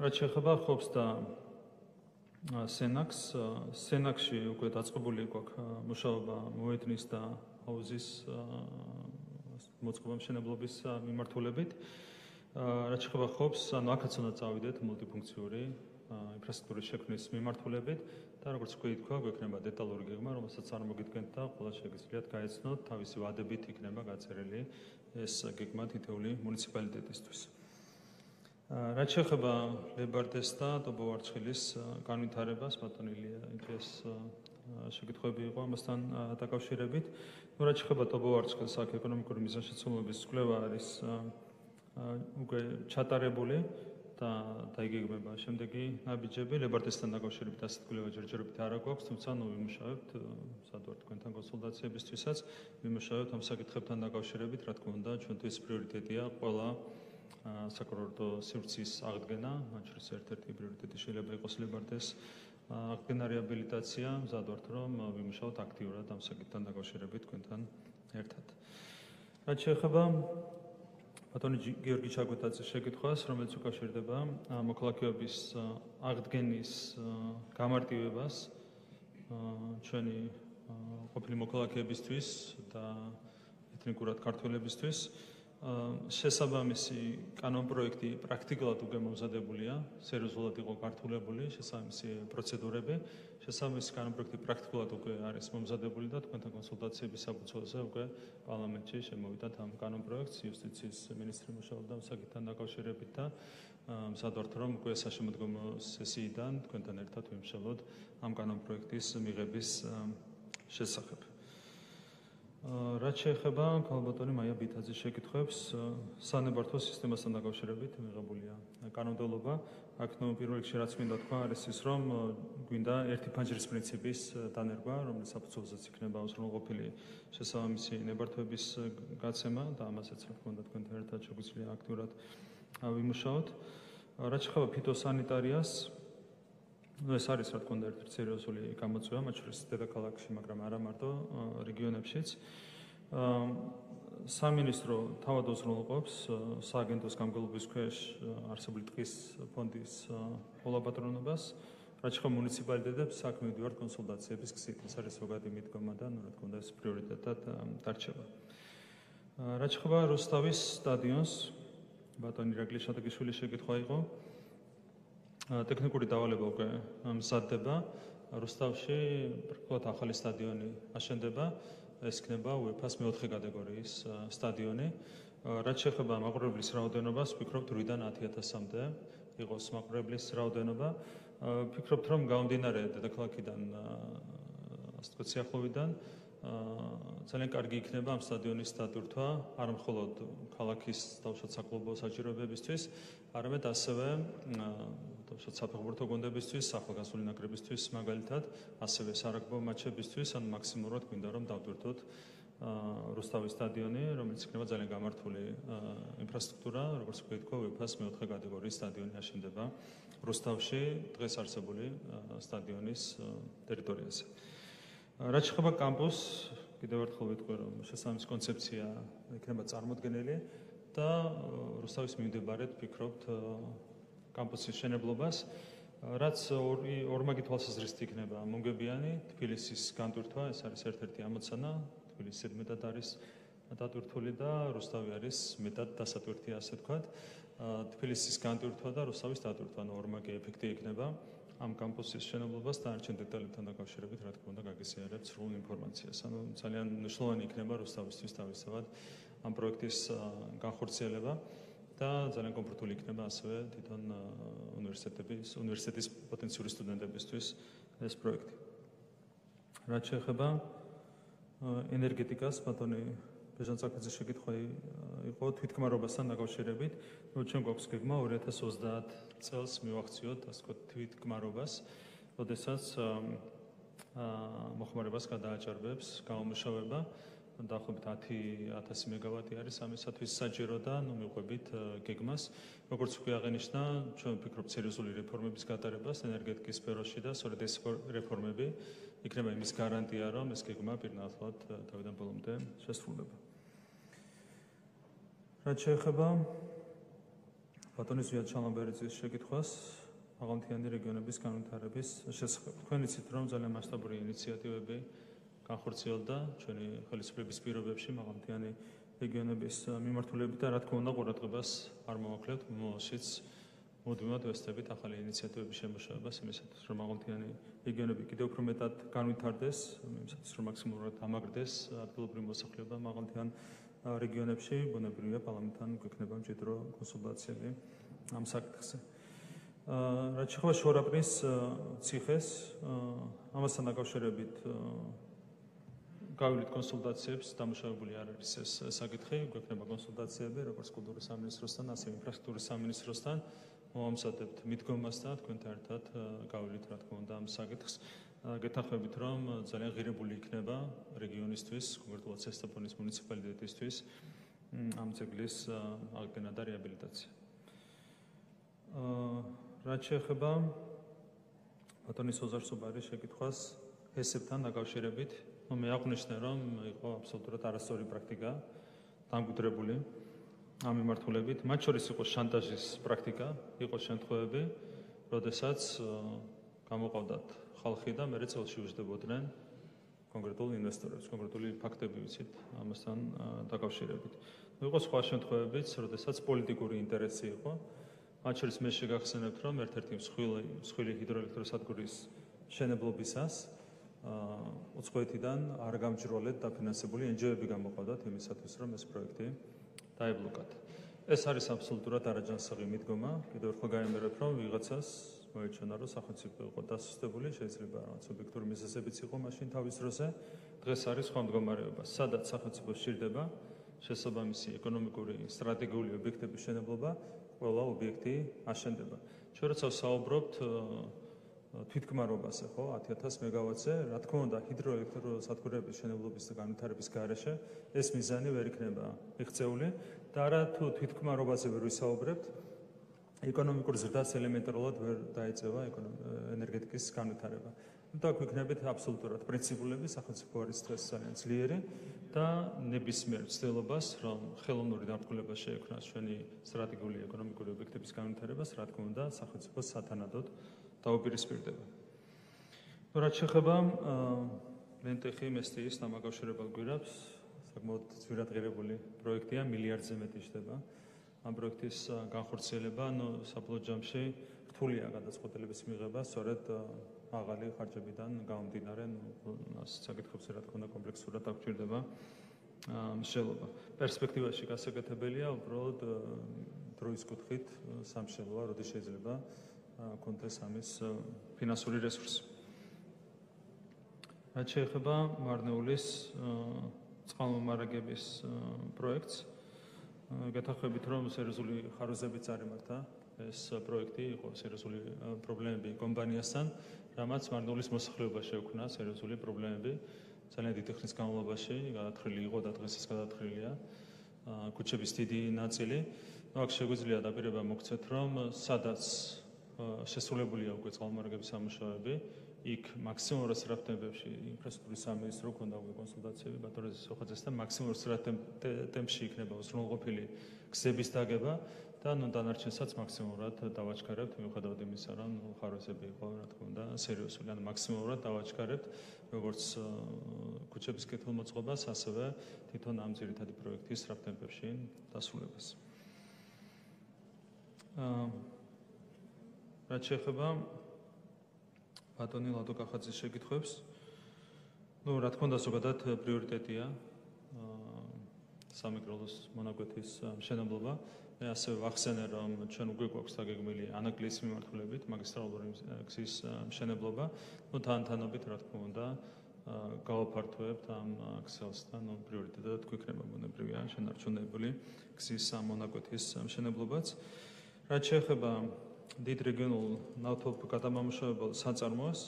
რაც შეეხება ხობს და სენაკს, სენაკში უკვე დაწყებული გვაქვს მუშაობა მოედნის და ჰაუზის მოწყობა მშენებლობის მიმართულებით. რაც შეეხება ხობს, ანუ აქაც უნდა წავიდეთ მულტიფუნქციური ინფრასტრუქტურის შექმნის მიმართულებით და როგორც თქვი თქვა, გვექნება დეტალური გეგმა, რომელსაც წარმოგიდგენთ და ყველა შეგიძლიათ გაეცნოთ, თავისი ვადებით იქნება გაწერილი ეს გეგმა თითოეული მუნიციპალიტეტისთვის. რაც შეეხება ლებარდეს და ტობოვარცხილის განვითარებას, ბატონი ილია ინტეს შეკითხვები იყო ამასთან დაკავშირებით. რაც შეეხება ტობოვარცხილს, აქ ეკონომიკური მიზანშეცვლილობის კვლევა არის უკვე ჩატარებული და დაიგეგმება შემდეგი ნაბიჯები. ლებარდესთან დაკავშირებით ასეთ კვლევა ჯერჯერობით არ აქვს, თუმცა ვიმუშავებთ, სად ვარ თქვენთან კონსულტაციებისთვისაც, ვიმუშავებთ ამ საკითხებთან დაკავშირებით, რა თქმა უნდა, ჩვენთვის პრიორიტეტია ყველა საკურორტო სივრცის აღდგენა, მათ შორის ერთ-ერთი პრიორიტეტი შეიძლება იყოს ლებარდეს აღდგენა რეაბილიტაცია, მზად ვართ, რომ ვიმუშავოთ აქტიურად ამ საკითხთან დაკავშირებით თქვენთან ერთად. რაც შეეხება ბატონი გიორგი ჩაგვეტაძის შეკითხვას, რომელიც უკავშირდება მოქალაქეობის აღდგენის გამარტივებას ჩვენი ყოფილი მოქალაქეებისთვის და ეთნიკურად ქართველებისთვის. შესაბამისი კანონპროექტი პრაქტიკულად უკვე მომზადებულია, სერიოზულად იყო გართულებული შესაბამისი პროცედურები. შესაბამისი კანონპროექტი პრაქტიკულად უკვე არის მომზადებული და თქვენთან კონსულტაციების საფუძველზე უკვე პარლამენტში შემოვიდათ ამ კანონპროექტს. იუსტიციის მინისტრი მუშაობდა ამ საკითხთან დაკავშირებით და მზად ვართ, რომ უკვე საშემოდგომო სესიიდან თქვენთან ერთად ვიმუშაოთ ამ კანონპროექტის მიღების შესახებ. რაც შეეხება ქალბატონი მაია ბითაძის შეკითხვებს, სანებართვო სისტემასთან დაკავშირებით მიღებულია კანონმდებლობა. აქ პირველ რიგში რაც მინდა თქვა არის ის, რომ გვინდა ერთი ფანჯრის პრინციპის დანერგვა, რომლის საფუძველზეც იქნება უზრუნველყოფილი შესაბამისი ნებართვების გაცემა და ამასაც რა თქმა უნდა თქვენთან ერთად შეგვიძლია აქტიურად ვიმუშაოთ. რაც შეეხება ფიტოსანიტარიას, ეს არის რა თქმა უნდა ერთ-ერთი სერიოზული გამოწვევა, მათ შორის დედაქალაქში, მაგრამ არა მარტო რეგიონებშიც. სამინისტრო თავად უზრუნველყოფს სააგენტოს გამგებლობის ქვეშ არსებული ტყის ფონდის მოლაპატრონობას. რაც შეეხება მუნიციპალიტეტებს, აქ მივდივართ კონსულტაციების გზით. ეს არის ზოგადი მიდგომა და რა თქმა უნდა ეს პრიორიტეტად დარჩება. რაც შეეხება რუსთავის სტადიონს, ბატონი ირაკლი შატაკიშვილის შეკითხვა იყო. ტექნიკური დავალება უკვე მზადდება. რუსთავში პრაქტიკულად ახალი სტადიონი აშენდება. ეს იქნება UEFA-ს მეოთხე კატეგორიის სტადიონი. რაც შეეხება მაყურებლის რაოდენობას, ვფიქრობ დროიდან 10,000-მდე იყოს მაყურებლის რაოდენობა. ვფიქრობთ, რომ გამომდინარე დედაქალაქიდან, ასე ვთქვათ, სიახლოვიდან ძალიან კარგი იქნება ამ სტადიონის დატვირთვა, არა მხოლოდ ქალაქის თავშოთ საკლუბო საჭიროებებისთვის, არამედ ასევე თავშოთ საფეხბურთო გუნდებისთვის, ახალგაზრდული ნაკრებისთვის მაგალითად, ასევე სარაგბო მატჩებისთვის, ან მაქსიმალურად გვინდა რომ დავტვირთოთ რუსთავის სტადიონი, რომელიც იქნება ძალიან გამართული ინფრასტრუქტურა, როგორც ვთქვა, UEFA-ს მეოთხე კატეგორიის სტადიონი აშენდება რუსთავში დღეს არსებული სტადიონის ტერიტორიაზე. რაც შეეხება კამპუსს, კიდევ ერთხელ ვიტყვი, რომ შესაბამისი კონცეფცია იქნება წარმოდგენილი და რუსთავის მიმდებარედ ვფიქრობთ კამპუსის შენებლობას, რაც ორმაგი თვალსაზრისით იქნება მომგებიანი, თბილისის განტვირთვა, ეს არის ერთ-ერთი ამოცანა, თბილისი მეტად არის დატვირთული და რუსთავი არის მეტად დასატვირთი, ასე ვთქვათ. თბილისის განტვირთვა და რუსთავის დატვირთვა, ორმაგი ეფექტი იქნება ამ კამპუსის შენებლობას და არჩენ დეტალებთან დაკავშირებით, რა თქმა უნდა, გაგიზიარებთ სრულ ინფორმაციას. ანუ ძალიან მნიშვნელოვანი იქნება რუსთავისთვის თავისთავად ამ პროექტის განხორციელება და ძალიან კომფორტული იქნება ასევე თვითონ უნივერსიტეტის პოტენციური სტუდენტებისთვის ეს პროექტი. რაც შეეხება ენერგეტიკას, ბატონი ბეჟანწაკიძის შეკითხვა იყო თვითგმარობასთან დაკავშირებით. ჩვენ გვაქვს გეგმა 2030 წელს მივახციოთ, ასე ვთქვათ, თვითგმარობას, როდესაც მოხმარებას გადააჭარბებს გამომუშავება, დაახლოებით 10,000 მეგავატი არის ამისათვის საჭირო და მივყვებით გეგმას. როგორც უკვე აღენიშნა, ჩვენ ვფიქრობთ სერიოზული რეფორმების გატარებას ენერგეტიკის სფეროში და სწორედ ეს რეფორმები იქნება იმის გარანტია, რომ ეს გეგმა პირნათლად თავიდან ბოლომდე შესრულდება. რაც შეეხება ბატონი ზვიად ჩალამბერიძის შეკითხვას მაღალმთიანი რეგიონების განვითარების შესახებ. თქვენ იცით, რომ ძალიან მასშტაბური ინიციატივები განხორციელდა ჩვენი ხელისუფლების პირობებში მაღალმთიანი რეგიონების მიმართულებით და რა თქმა უნდა ყურადღებას არ მოვაქლებთ მომავალშიც მუდმივად ვესწრებით ახალი ინიციატივების შემოშევებას იმისათვის, რომ მაღალმთიანი რეგიონები კიდევ უფრო მეტად განვითარდეს, იმისათვის, რომ მაქსიმალურად ამაგრდეს ადგილობრივი მოსახლეობა მაღალმთიან რეგიონებში, ბუნებრივია პარლამენტთან გვექნება მჭიდრო კონსულტაციები ამ საკითხზე. რაც შეეხება შორაპნის ციხეს, ამასთან დაკავშირებით გავივლით კონსულტაციებს, დამუშავებული არ არის ეს საკითხი, გვექნება კონსულტაციები როგორც კულტურის სამინისტროსთან, ასევე ინფრასტრუქტურის სამინისტროსთან. მოვამზადებთ მიდგომას და თქვენთან ერთად გავივლით, რა თქმა უნდა, ამ საკითხს. გეთანხმებით, რომ ძალიან ღირებული იქნება რეგიონისთვის, კონკრეტულად სესტაფონის მუნიციპალიტეტისთვის ამ ძეგლის აღდგენა და რეაბილიტაცია. რაც შეეხება ბატონის ოზარსუბარის შეკითხვას ჰესებთან დაკავშირებით, მე აღვნიშნე, რომ იყო აბსოლუტურად არასწორი პრაქტიკა დამკვიდრებული ამ მიმართულებით, მათ შორის იყო შანტაჟის პრაქტიკა, იყო შემთხვევები, როდესაც გამოყავდათ ხალხი და მერე წელში უჯდებოდნენ კონკრეტულ ინვესტორებს, კონკრეტული ფაქტები ვიცით ამასთან დაკავშირებით. იყო სხვა შემთხვევებიც, როდესაც პოლიტიკური ინტერესი იყო. მათ შორის მე შეგახსენებთ, რომ ერთ-ერთი მსხვილი ჰიდროელექტროსადგურის შენებლობისას უცხოეთიდან არ გამჭვირვალედ დაფინანსებული NGO-ები გამოყავდათ იმისათვის, რომ ეს პროექტი დაებლოკათ. ეს არის აბსოლუტურად არაჯანსაღი მიდგომა. კიდევ ერთხელ გაიმეორებ, რომ ვიღაცას მოეჩვენა, რომ სახელმწიფო იყო დასუსტებული, შეიძლება რაღაც ობიექტური მიზეზებიც იყო მაშინ თავის დროზე. დღეს არის სხვა მდგომარეობა, სადაც სახელმწიფო სჭირდება შესაბამისი ეკონომიკური სტრატეგიული ობიექტების შენებლობა, ყველა ობიექტი აშენდება. ჩვენ როცა ვსაუბრობთ თვითგმარობაზე, ხო, 10,000 მეგავატზე, რა თქმა უნდა, ჰიდროელექტროსადგურების შენებლობის და განვითარების გარეშე ეს მიზანი ვერ იქნება მიღწეული და არა თუ თვითგმარობაზე ვერ ვისაუბრებთ, ეკონომიკურ ზრდას ელემენტარულად ვერ დაეწევა ენერგეტიკის განვითარება. და გვიქნებით აბსოლუტურად პრინციპულები, სახელმწიფო არის დღეს ძალიან ძლიერი და ნებისმიერ ცდილობას, რომ ხელოვნური დამკვირვებლება შეექმნას ჩვენი სტრატეგიული ეკონომიკური ობიექტების განვითარებას, რა თქმა უნდა, სახელმწიფო სათანადოდ დაუპირისპირდება. რაც შეეხება მენტეხი მესტიის დამაკავშირებელ გვირაბს, საკმაოდ ძვირადღირებული პროექტია, მილიარდზე მეტი ხდება. ამ პროექტის განხორციელება, საბოლოო ჯამში რთულია გადაწყვეტილების მიღება, სწორედ მაღალი ხარჯებიდან გამომდინარე, საკითხებზე რა თქმა უნდა კომპლექსურად აღჭირდება მსჯელობა. პერსპექტივაში გასაკეთებელია უბრალოდ დროის კუთხით სამშელოა, როდის შეიძლება კონდეს ამის ფინანსური რესურსი. რაც შეეხება მარნეულის წყალმომარაგების პროექტს, გეთახმებით რომ სერიოზული ხარვეზებით წარიმართა ეს პროექტი იყო სერიოზული პრობლემები კომპანიასთან, რამაც მარნეულის მოსახლეობა შეექმნა სერიოზული პრობლემები. ძალიან დიდი ხნის განმავლობაში გადათხრილი იყო და დღესაც გადათხრილია ქუჩების დიდი ნაწილი. აქ შეგვიძლია დაპირება მოგცეთ, რომ სადაც შესრულებულია უკვე წყალმომარაგების სამუშაოები, იქ მაქსიმალურად სწრაფ ტემპებში ინფრასტრუქტურის სამინისტრო ქონდა უკვე კონსულტაციები ბატონი სოხაძესთან, მაქსიმალურად სწრაფ ტემპში იქნება უზრუნველყოფილი გზების დაგება და დანარჩენსაც მაქსიმალურად დავაჩქარებთ, მიუხედავად იმისა, რომ ხარვეზები იყო, რა თქმა უნდა, სერიოზული, ანუ მაქსიმალურად დავაჩქარებთ როგორც ქუჩების კეთილმოწყობას, ასევე თვითონ ამ ძირითადი პროექტის სწრაფ ტემპებში დასრულებას. რაც შეეხება ბატონი ლადო კახაძის შეკითხვებს, რა თქმა უნდა, ზოგადად პრიორიტეტია სამეგრელოს მონაკვეთის მშენებლობა. მე ასევე ვახსენე, რომ ჩვენ უკვე გვაქვს დაგეგმილი ანაკლიის მიმართულებით მაგისტრალური გზის მშენებლობა. თანთანობით, რა თქმა უნდა, გავაფართოებთ ამ ქსელს და პრიორიტეტად გვიქნება ბუნებრივია შენარჩუნებული გზის მონაკვეთის მშენებლობაც. რაც შეეხება დიდ რეგიონულ ნავთობ გადამამუშავებელ საწარმოას,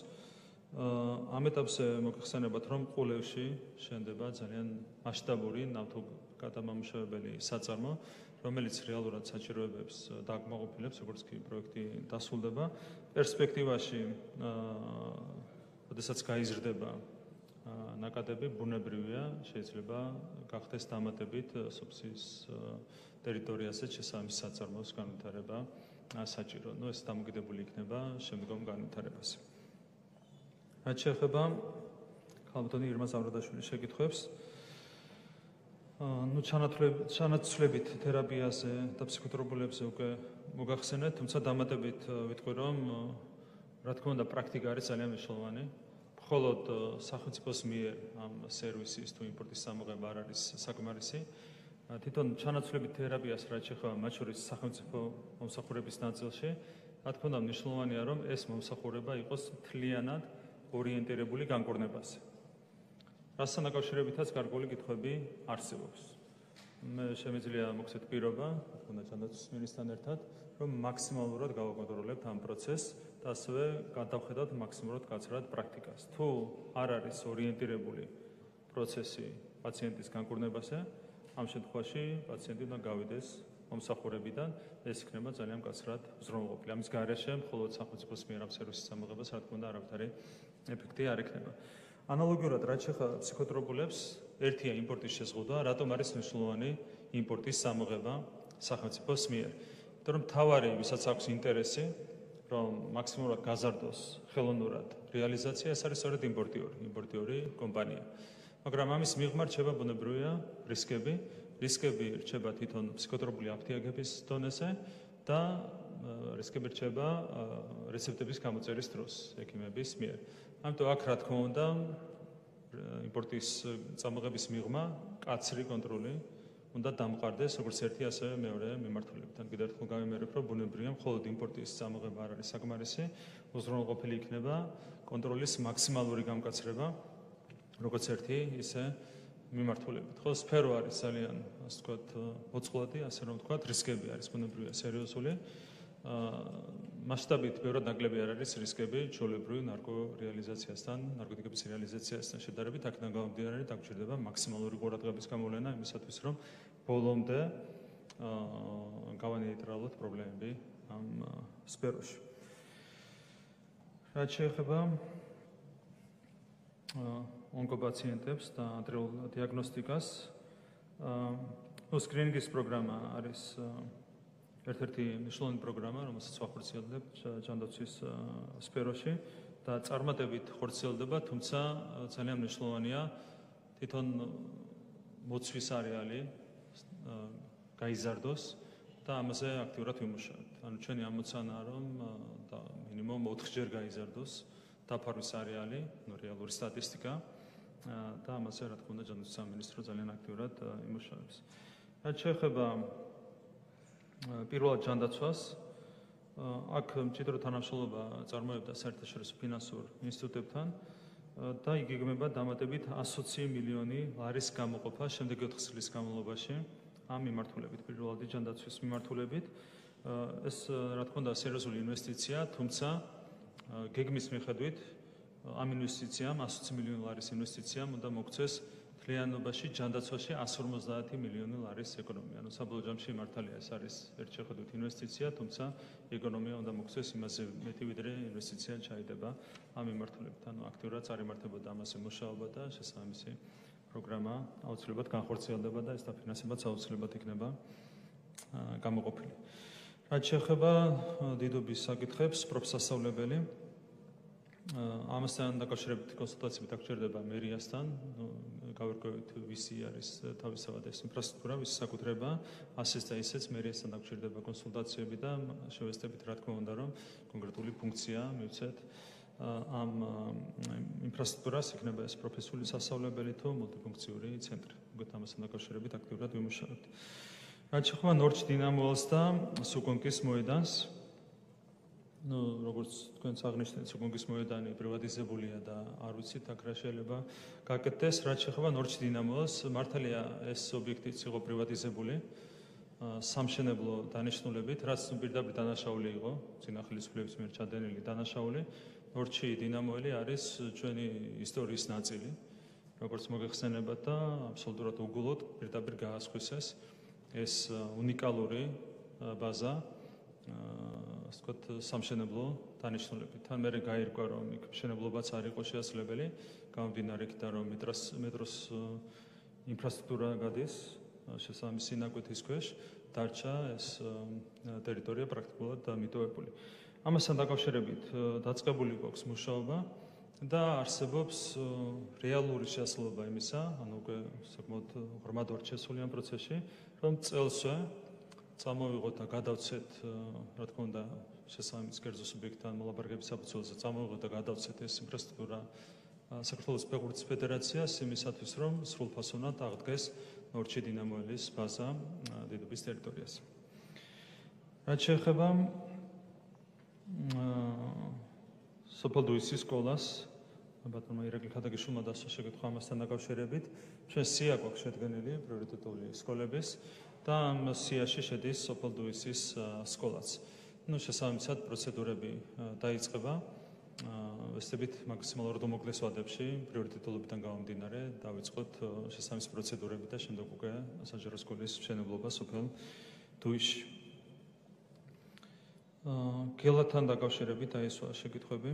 ამ ეტაპზე მოგხსენებათ, რომ ყულევში შენდება ძალიან მასშტაბური ნავთობ გადამამუშავებელი საწარმო, რომელიც რეალურად საჭიროებებს დააკმაყოფილებს, როგორც კი პროექტი დასრულდება. პერსპექტივაში, როდესაც გაიზრდება ნაკადები, ბუნებრივია, შეიძლება გახდეს დამატებით სოფსის ტერიტორიაზე შესაბამის საწარმოს განვითარება საჭირო. ეს დამოკიდებული იქნება შემდგომ განვითარებაზე. რაც შეეხება ქალბატონი ირმა ზამრადაშვილის შეკითხვებს, ჩანაცვლებით თერაპიაზე და ფსიქოთერაპიულებზე უკვე მოგახსენეთ, თუმცა დამატებით ვიტყვი, რომ რა თქმა უნდა პრაქტიკა არის ძალიან მნიშვნელოვანი. მხოლოდ სახელმწიფოს მიერ ამ სერვისის თუ იმპორტის სამოღება არ არის საკმარისი. თვითონ ჩანაცვლებით თერაპიას რაც შეეხება მათ შორის სახელმწიფო მომსახურების ნაწილში, რა თქმა უნდა მნიშვნელოვანია, რომ ეს მომსახურება იყოს მთლიანად ორიენტირებული განკურნებაზე. რასთან დაკავშირებითაც გარკვეული კითხვები არსებობს. მე შემიძლია მოგცეთ პირობა, რა თქმა უნდა ჩანაცვლის მინისტრთან ერთად, რომ მაქსიმალურად გავაკონტროლებთ ამ პროცესს და ასევე გადავხედავთ მაქსიმალურად კაცრად პრაქტიკას. თუ არ არის ორიენტირებული პროცესი პაციენტის განკურნებაზე, ამ შემთხვევაში პაციენტი უნდა გავიდეს მომსახურებიდან, ეს იქნება ძალიან მკაცრად უზრუნველყოფილი. ამის გარეშე მხოლოდ სახელმწიფოს მიერ ამ სერვისის სამოღებას, რა თქმა უნდა, არავითარი ეფექტი არ იქნება. ანალოგიურად, რაც შეეხება ფსიქოთერაპიულებს, ერთია იმპორტის შეზღუდვა, რატომ არის მნიშვნელოვანი იმპორტის სამოღება სახელმწიფოს მიერ. იმიტომ რომ თავარი, ვისაც აქვს ინტერესი, რომ მაქსიმალურად გაზარდოს ხელოვნურად რეალიზაცია, ეს არის სწორედ იმპორტიორი კომპანია. მაგრამ ამის მიღმა რჩება ბუნებრივია რისკები. რისკები რჩება თვითონ ფსიქოთერაპიული აფთიაგების დონეზე და რისკები რჩება რეცეპტების გამოწერის დროს ექიმების მიერ. ამიტომ აქ რა თქმა უნდა იმპორტის წამოღების მიღმა კაცრი კონტროლი უნდა დამყარდეს როგორც ერთი ასევე მეორე მიმართულებიდან. კიდევ ერთხელ გავიმეორებ, რომ ბუნებრივია მხოლოდ იმპორტის წამოღება არ არის საკმარისი, უზრუნველყოფილი იქნება კონტროლის მაქსიმალური გამკაცრება როგორც ერთი ისე მიმართულებით. ხო, სფერო არის ძალიან, ასე ვთქვათ, მოწყვლადი, ასე რომ ვთქვათ, რისკები არის ბუნებრივია სერიოზული. მასშტაბით ბევრად ნაკლები არ არის რისკები ჩვეულებრივი ნარკორეალიზაციასთან, ნარკოტიკების რეალიზაციასთან შედარებით, აქედან გამომდინარე დაგჭირდება მაქსიმალური ყურადღების გამოვლენა იმისათვის, რომ ბოლომდე გავანეიტრალოთ პრობლემები ამ სფეროში. რაც შეეხება ონკოპაციენტებს და ადრეულ დიაგნოსტიკას, სკრინინგის პროგრამა არის ერთ-ერთი მნიშვნელოვანი პროგრამა, რომელსაც ვახორციელებთ ჯანდაცვის სფეროში და წარმატებით ხორციელდება, თუმცა ძალიან მნიშვნელოვანია თვითონ მოცვის არეალი გაიზარდოს და ამაზე აქტიურად ვიმუშავებთ. ანუ ჩვენი ამოცანაა, რომ მინიმუმ 4-ჯერ გაიზარდოს დაფარვის არეალი, რეალური სტატისტიკა და ამაზე რა თქმა უნდა ჯანდაცვის სამინისტრო ძალიან აქტიურად იმუშავებს. რაც შეეხება პირველად ჯანდაცვას, აქ მჭიდრო თანამშრომლობა წარმოებდა საერთაშორისო ფინანსურ ინსტიტუტებთან და იგეგმება დამატებით 120 მილიონი ლარის გამოყოფა შემდეგი 4 წლის განმავლობაში ამ მიმართულებით, პირველადი ჯანდაცვის მიმართულებით. ეს რა თქმა უნდა სერიოზული ინვესტიცია, თუმცა გეგმის მიხედვით ამ ინვესტიციამ 120 მილიონი ლარის ინვესტიციამ უნდა მოქცეს მთლიანობაში ჯანდაცვაში 150 მილიონი ლარის ეკონომია. ანუ საბოლოო ჯამში მართალია ეს არის ერთ შეხედვით ინვესტიცია, თუმცა ეკონომია უნდა მოქცეს იმაზე მეტი ვიდრე ინვესტიცია ჩაიდება ამ მიმართულებით. ანუ აქტიურად წარიმართებოდა ამაზე მუშაობა და შესაბამისი პროგრამა აუცილებლად განხორციელდება და ეს დაფინანსებაც აუცილებლად იქნება გამოყოფილი. რაც შეეხება დიდობის საკითხებს, პროფსასწავლებელი ამასთან დაკავშირებით კონსულტაციები დაგჭირდება მერიასთან, გავერკვევით ვისი არის თავისთავად ეს ინფრასტრუქტურა, ვის საკუთრება, ასეც და ისეც მერიასთან დაგჭირდება კონსულტაციები და შევეცდებით რა თქმა უნდა რომ კონკრეტული ფუნქცია მივცეთ ამ ინფრასტრუქტურას, იქნება ეს პროფესიული სასწავლებელი თუ მულტიფუნქციური ცენტრი. მოგეთ ამასთან დაკავშირებით აქტიურად ვიმუშავებთ. რაც შეეხება ნორჩ დინამოელს და სუკონკის მოედანს, როგორც თქვენც აღნიშნეთ, სუკონკის მოედანი პრივატიზებულია და არ ვიცით აქ რა შეიძლება გაკეთდეს. რაც შეეხება ნორჩ დინამოელს, მართალია ეს ობიექტიც იყო პრივატიზებული სამშენებლო დანიშნულებით, რაც პირდაპირ დანაშაული იყო, წინა ხელისუფლების მიერ ჩადენილი დანაშაული. ნორჩი დინამოელი არის ჩვენი ისტორიის ნაწილი, როგორც მოგეხსენებათ და აბსოლუტურად უგულოდ პირდაპირ გაასხვისეს ეს უნიკალური ბაზა, ასე ვთქვათ, სამშენებლო დანიშნულებით. თან მერე გაირკვა, რომ იქ მშენებლობაც არ იყო შესაძლებელი, გამომდინარე იქიდან, რომ მეტროს ინფრასტრუქტურა გადის შესაბამისი ნაკვეთის ქვეშ, დარჩა ეს ტერიტორია პრაქტიკულად მიტოვებული. ამასთან დაკავშირებით დაწყებული გვაქვს მუშაობა და არსებობს რეალური შესაძლებლობა იმისა, ანუ უკვე საკმაოდ ღრმად ვართ შესული ამ პროცესში, რომ წელსვე წამოვიღოთ და გადავცეთ, რა თქმა უნდა, შესაბამის კერძო სუბიექტთან მოლაპარაკების საფუძველზე წამოვიღოთ და გადავცეთ ეს ინფრასტრუქტურა საქართველოს ფეხბურთის ფედერაციას იმისათვის, რომ სრულფასოვნად აღდგეს ნორჩი დინამოელის ბაზა დიდობის ტერიტორიაზე. რაც შეეხება სოფელ დუისის სკოლას, ბატონმა ირაკლი ხადაგიშვილმა დასვა შეკითხვა ამასთან დაკავშირებით, ჩვენ სია გვაქვს შედგენილი პრიორიტეტული სკოლების და ამ სიაში შედის სოფელ დუისის სკოლაც. შესაბამისად პროცედურები დაიწყება. ვესწრებით მაქსიმალურად უმოკლეს ვადებში პრიორიტეტულობიდან გამომდინარე დავიწყოთ შესაბამისი პროცედურები და შემდეგ უკვე საჯარო სკოლის მშენებლობა სოფელ დუისში. გელათთან დაკავშირებით დაისვა შეკითხვები.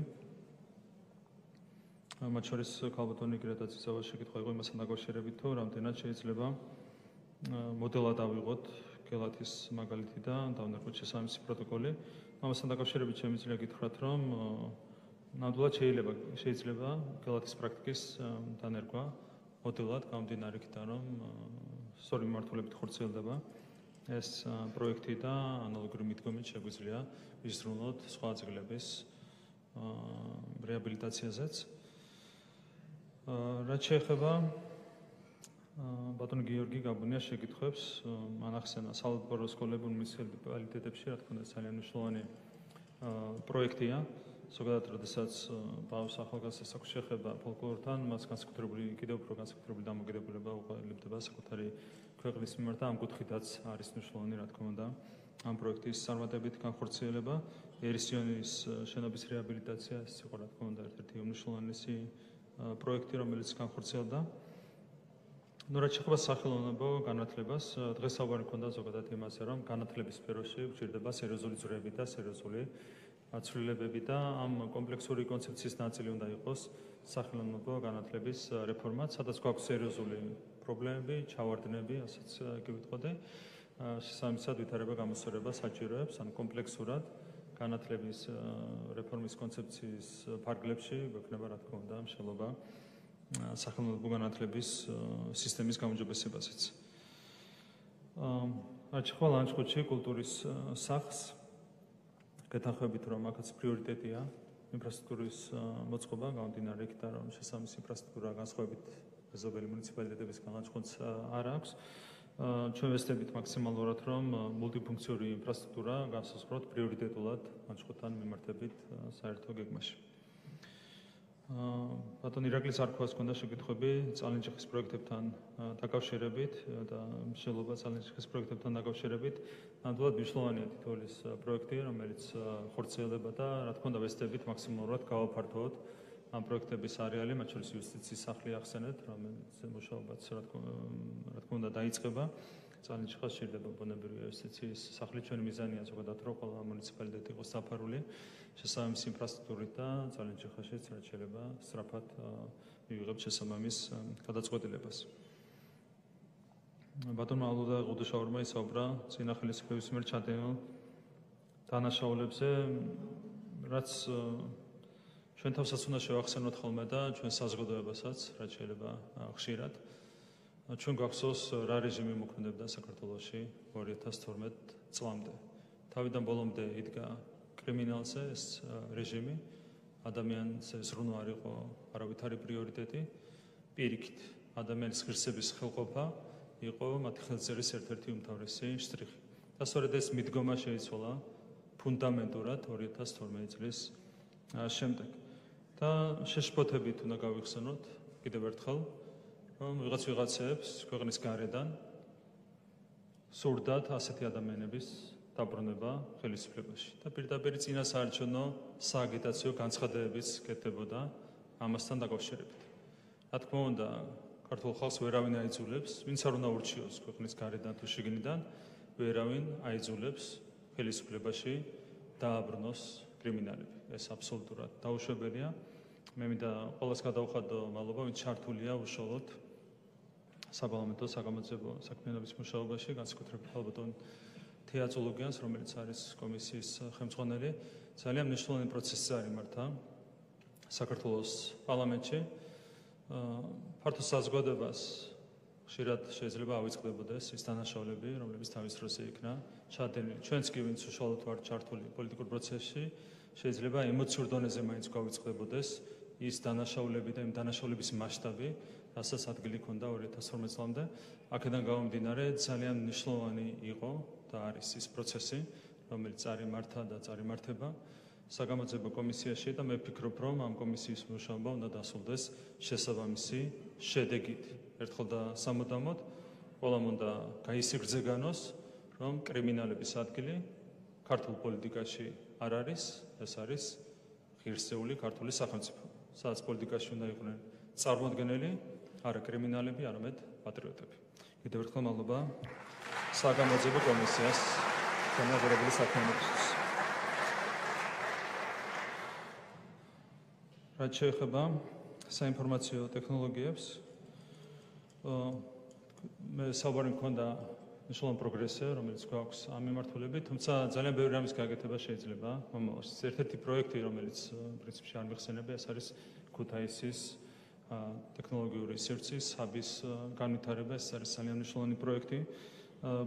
მათ შორის ქალბატონი გრედაძის შეკითხვა იყო იმასთან დაკავშირებით, თუ რამდენად შეიძლება მოდელად ავიღოთ გელათის მაგალითი და დავნერგოთ შესაბამისი პროტოკოლი. ამასთან დაკავშირებით შემიძლია გითხრათ, რომ ნამდვილად შეიძლება გელათის პრაქტიკის დანერგვა მოდელად გამომდინარე იქიდან, რომ სწორი მიმართულებით ხორციელდება ეს პროექტი და ანალოგური მიდგომით შეგვიძლია ვიზრუნოთ სხვა ძეგლების რეაბილიტაციაზეც. რაც შეეხება ბატონ გიორგი გაბუნიას შეკითხვებს, მან ახსენა საალgebro სკოლებურ მუნიციპალიტეტებში, რა თქმა უნდა, ძალიან მნიშვნელოვანი პროექტია. ზოგადად, როდესაც ბავშვს ახალგაზრდას აქვს შეხება ფოლკლორთან, მას კიდევ უფრო განსაკუთრებული დამოკიდებულება უყურებდება საკუთარი ქვეყნის მიმართ და ამ კუთხითაც არის მნიშვნელოვანი, რა თქმა უნდა, ამ პროექტის წარმატებით განხორციელება. ერისიონის შენობის რეაბილიტაცია ეს იყო, რა თქმა უნდა, ერთ-ერთი უმნიშვნელოვანესი პროექტი, რომელიც განხორციელდა. რაც შეეხება სახელოვნებო განათლებას, დღეს საუბარი მქონდა ზოგადად იმაზე, რომ განათლების სფეროში გვჭირდება სერიოზული ძვრები და სერიოზული ცვლილებები და ამ კომპლექსური კონცეფციის ნაწილი უნდა იყოს სახელოვნებო განათლების რეფორმაც, სადაც გვაქვს სერიოზული პრობლემები, ჩავარდნები, ასეც გივიტყოდე. შესაბამისად ვითარება გამოსწორება საჭიროებს, ან კომპლექსურად განათლების რეფორმის კონცეფციის ფარგლებში გვექნება, რა თქმა უნდა, მშენებლობა სახელოვნებო განათლების სისტემის გაუმჯობესებაზეც. რაც შეეხება ლანჩხუთში კულტურის სახლს, გეთანხმებით, რომ აქაც პრიორიტეტია ინფრასტრუქტურის მოწყობა, გამომდინარე იქიდან, რომ შესაბამისი ინფრასტრუქტურა განსხვავებით მეზობელი მუნიციპალიტეტებისგან ლანჩხუთს არ აქვს. ჩვენ ვესწრებით მაქსიმალურად, რომ მულტიფუნქციური ინფრასტრუქტურა განსაზღვროთ პრიორიტეტულად განსხვავებთან მიმართებით საერთო გეგმაში. ბატონ ირაკლის არქივას ჰქონდა შეკითხვები წალენჯიხის პროექტებთან დაკავშირებით და მსჯელობა წალენჯიხის პროექტებთან დაკავშირებით. ნამდვილად მნიშვნელოვანია თითოეულის პროექტი, რომელიც ხორციელდება და რა თქმა უნდა ვესწრებით მაქსიმალურად გავაფართოვოთ ამ პროექტების არეალი, მათ შორის იუსტიციის სახლი ახსენეთ, რომელიც მუშაობაც რა თქმა უნდა დაიწყება. წალენჯიხას სჭირდება ბუნებრივი იუსტიციის სახლი. ჩვენი მიზანია ზოგადად რომ ყველა მუნიციპალიტეტი იყოს დაფარული შესაბამის ინფრასტრუქტურით და წალენჯიხაშიც რაც შეიძლება სწრაფად მივიღებთ შესაბამის გადაწყვეტილებას. ბატონმა ალუდა ღუდუშაურმა ისაუბრა წინა ხელისუფლების მიერ ჩადენილ დანაშაულებზე, რაც ჩვენ თავსაც უნდა შევახსენოთ ხოლმე და ჩვენ საზოგადოებასაც, რაც შეიძლება ხშირად. ჩვენ გვახსოვს რა რეჟიმი მოქმედებდა საქართველოში 2012 წლამდე. თავიდან ბოლომდე იდგა კრიმინალზე ეს რეჟიმი, ადამიანს ზრუნვა არ იყო არავითარი პრიორიტეტი, პირიქით ადამიანის ღირსების ხელყოფა იყო მათი ხელწერის ერთ-ერთი უმთავრესი შტრიხი. და სწორედ ეს მიდგომა შეიცვალა ფუნდამენტურად 2012 წლის შემდეგ. და შეშფოთებით უნდა გავიხსენოთ კიდევ ერთხელ, რომ ვიღაცებს ქვეყნის გარედან სურდათ ასეთი ადამიანების დაბრუნება ხელისუფლებაში და პირდაპირ წინასაარჩევნო სააგიტაციო განცხადებებიც კეთდებოდა ამასთან დაკავშირებით. რა თქმა უნდა, ქართულ ხალხს ვერავინ აიძულებს, ვინც არ უნდა ურჩიოს ქვეყნის გარედან თუ შიგნიდან, ვერავინ აიძულებს ხელისუფლებაში დააბრუნოს კრიმინალები. ეს აბსოლუტურად დაუშვებელია. მე მინდა ყველას გადავხადო მადლობა, ვინც ჩართულია უშუალოდ საპარლამენტო საგამოძიებო საქმიანობის მუშაობაში, განსაკუთრებით ალბათონ თეატროლოგიანს, რომელიც არის კომისიის ხელმძღვანელი. ძალიან მნიშვნელოვანი პროცესი წარიმართა საქართველოს პარლამენტში. ფართო საზოგადოებას ხშირად შეიძლება ავიწყდებოდეს ის დანაშაულები, რომლებიც თავის დროზე იქნა ჩადენილი. ჩვენც კი ვინც უშუალოდ ვართ ჩართული პოლიტიკურ პროცესში, შეიძლება ემოციურ დონეზე მაინც გავიწყდებოდეს ის დანაშაულები და იმ დანაშაულების მასშტაბი, რასაც ადგილი ჰქონდა 2012 წლამდე. აქედან გამომდინარე, ძალიან მნიშვნელოვანი იყო და არის ის პროცესი, რომელიც წარიმართა და წარიმართება საგამოძიებო კომისიაში და მე ვფიქრობ, რომ ამ კომისიის მუშაობა უნდა დასრულდეს შესაბამისი შედეგით. ერთხელ და სამუდამოდ ყველამ უნდა გაისიგრძე განოს, რომ კრიმინალების ადგილი ქართულ პოლიტიკაში არ არის, ეს არის ღირსეული ქართული სახელმწიფო. სადაც პოლიტიკაში უნდა იყვნენ წარმოადგენელი არა კრიმინალები, არამედ პატრიოტები. კიდევ ერთხელ მადლობა საგამოძიებო კომისიას განაღრევილი საქმიანობისთვის. რაც შეეხება საინფორმაციო ტექნოლოგიებს, მე საუბარი მქონდა მნიშვნელოვანი პროგრესი, რომელიც გვაქვს ამ მიმართულებით, თუმცა ძალიან ბევრი რამის გაკეთება შეიძლება მომავალში. ერთ-ერთი პროექტი, რომელიც პრინციპში არ მიხსენებია, ეს არის ქუთაისის ტექნოლოგიური სივრცის ჰაბის განვითარება. ეს არის ძალიან მნიშვნელოვანი პროექტი.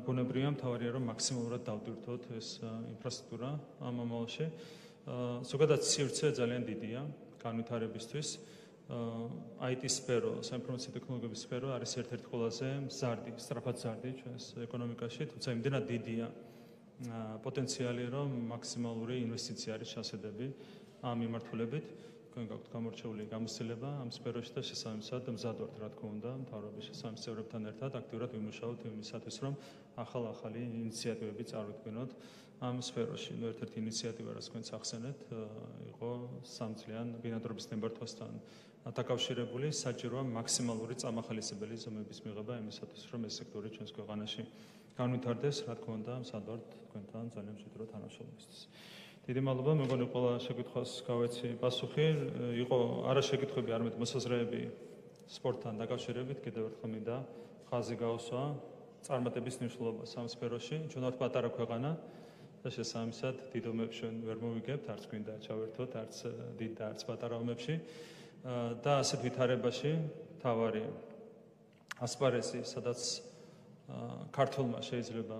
ბუნებრივია, მთავარია რომ მაქსიმალურად დავტვირთოთ ეს ინფრასტრუქტურა ამ მომავალში. ზოგადად სივრცე ძალიან დიდია განვითარებისთვის. IT სფერო, საინფორმაციო ტექნოლოგიების სფერო არის ერთ-ერთი ყველაზე მზარდი, სწრაფად მზარდი ჩვენს ეკონომიკაში, თუმცა იმდენად დიდია პოტენციალი, რომ მაქსიმალური ინვესტიცია არის ჩასედები ამ მიმართულებით. თქვენ გაქვთ გამორჩეული გამოცდილება ამ სფეროში და შესაბამისად მზად ვართ, რა თქმა უნდა, მთავრობის შესაბამის წევრებთან ერთად აქტიურად ვიმუშაოთ იმისათვის, რომ ახალი ინიციატივები წარვიდგინოთ ამ სფეროში. ერთ-ერთი ინიციატივა, რაც თქვენც ახსენეთ, იყო სამწლიან ბინადრობის ნებართვასთან დაკავშირებული საჭიროა მაქსიმალური წამახალისებელი ზომების მიღება იმისათვის, რომ ეს სექტორი ჩვენს ქვეყანაში განვითარდეს, რა თქმა უნდა, მზად ვართ თქვენთან ძალიან მჭიდრო თანამშრომლობისთვის. დიდი მადლობა, მე მგონი ყველა შეკითხვას გავეცი პასუხი. იყო არა შეკითხვები, არამედ მოსაზრებები სპორტთან დაკავშირებით, კიდევ ერთხელ მინდა ხაზი გაუსვა წარმატების მნიშვნელობა სამ სფეროში. ჩვენ ვართ პატარა ქვეყანა და შესაბამისად დიდ ომებს ჩვენ ვერ მოვიგებთ, არც გვინდა ჩავერთოთ, არც დიდ და არც პატარა ომებში. და ასეთ ვითარებაში თავარი ასპარეზი, სადაც ქართულმა შეიძლება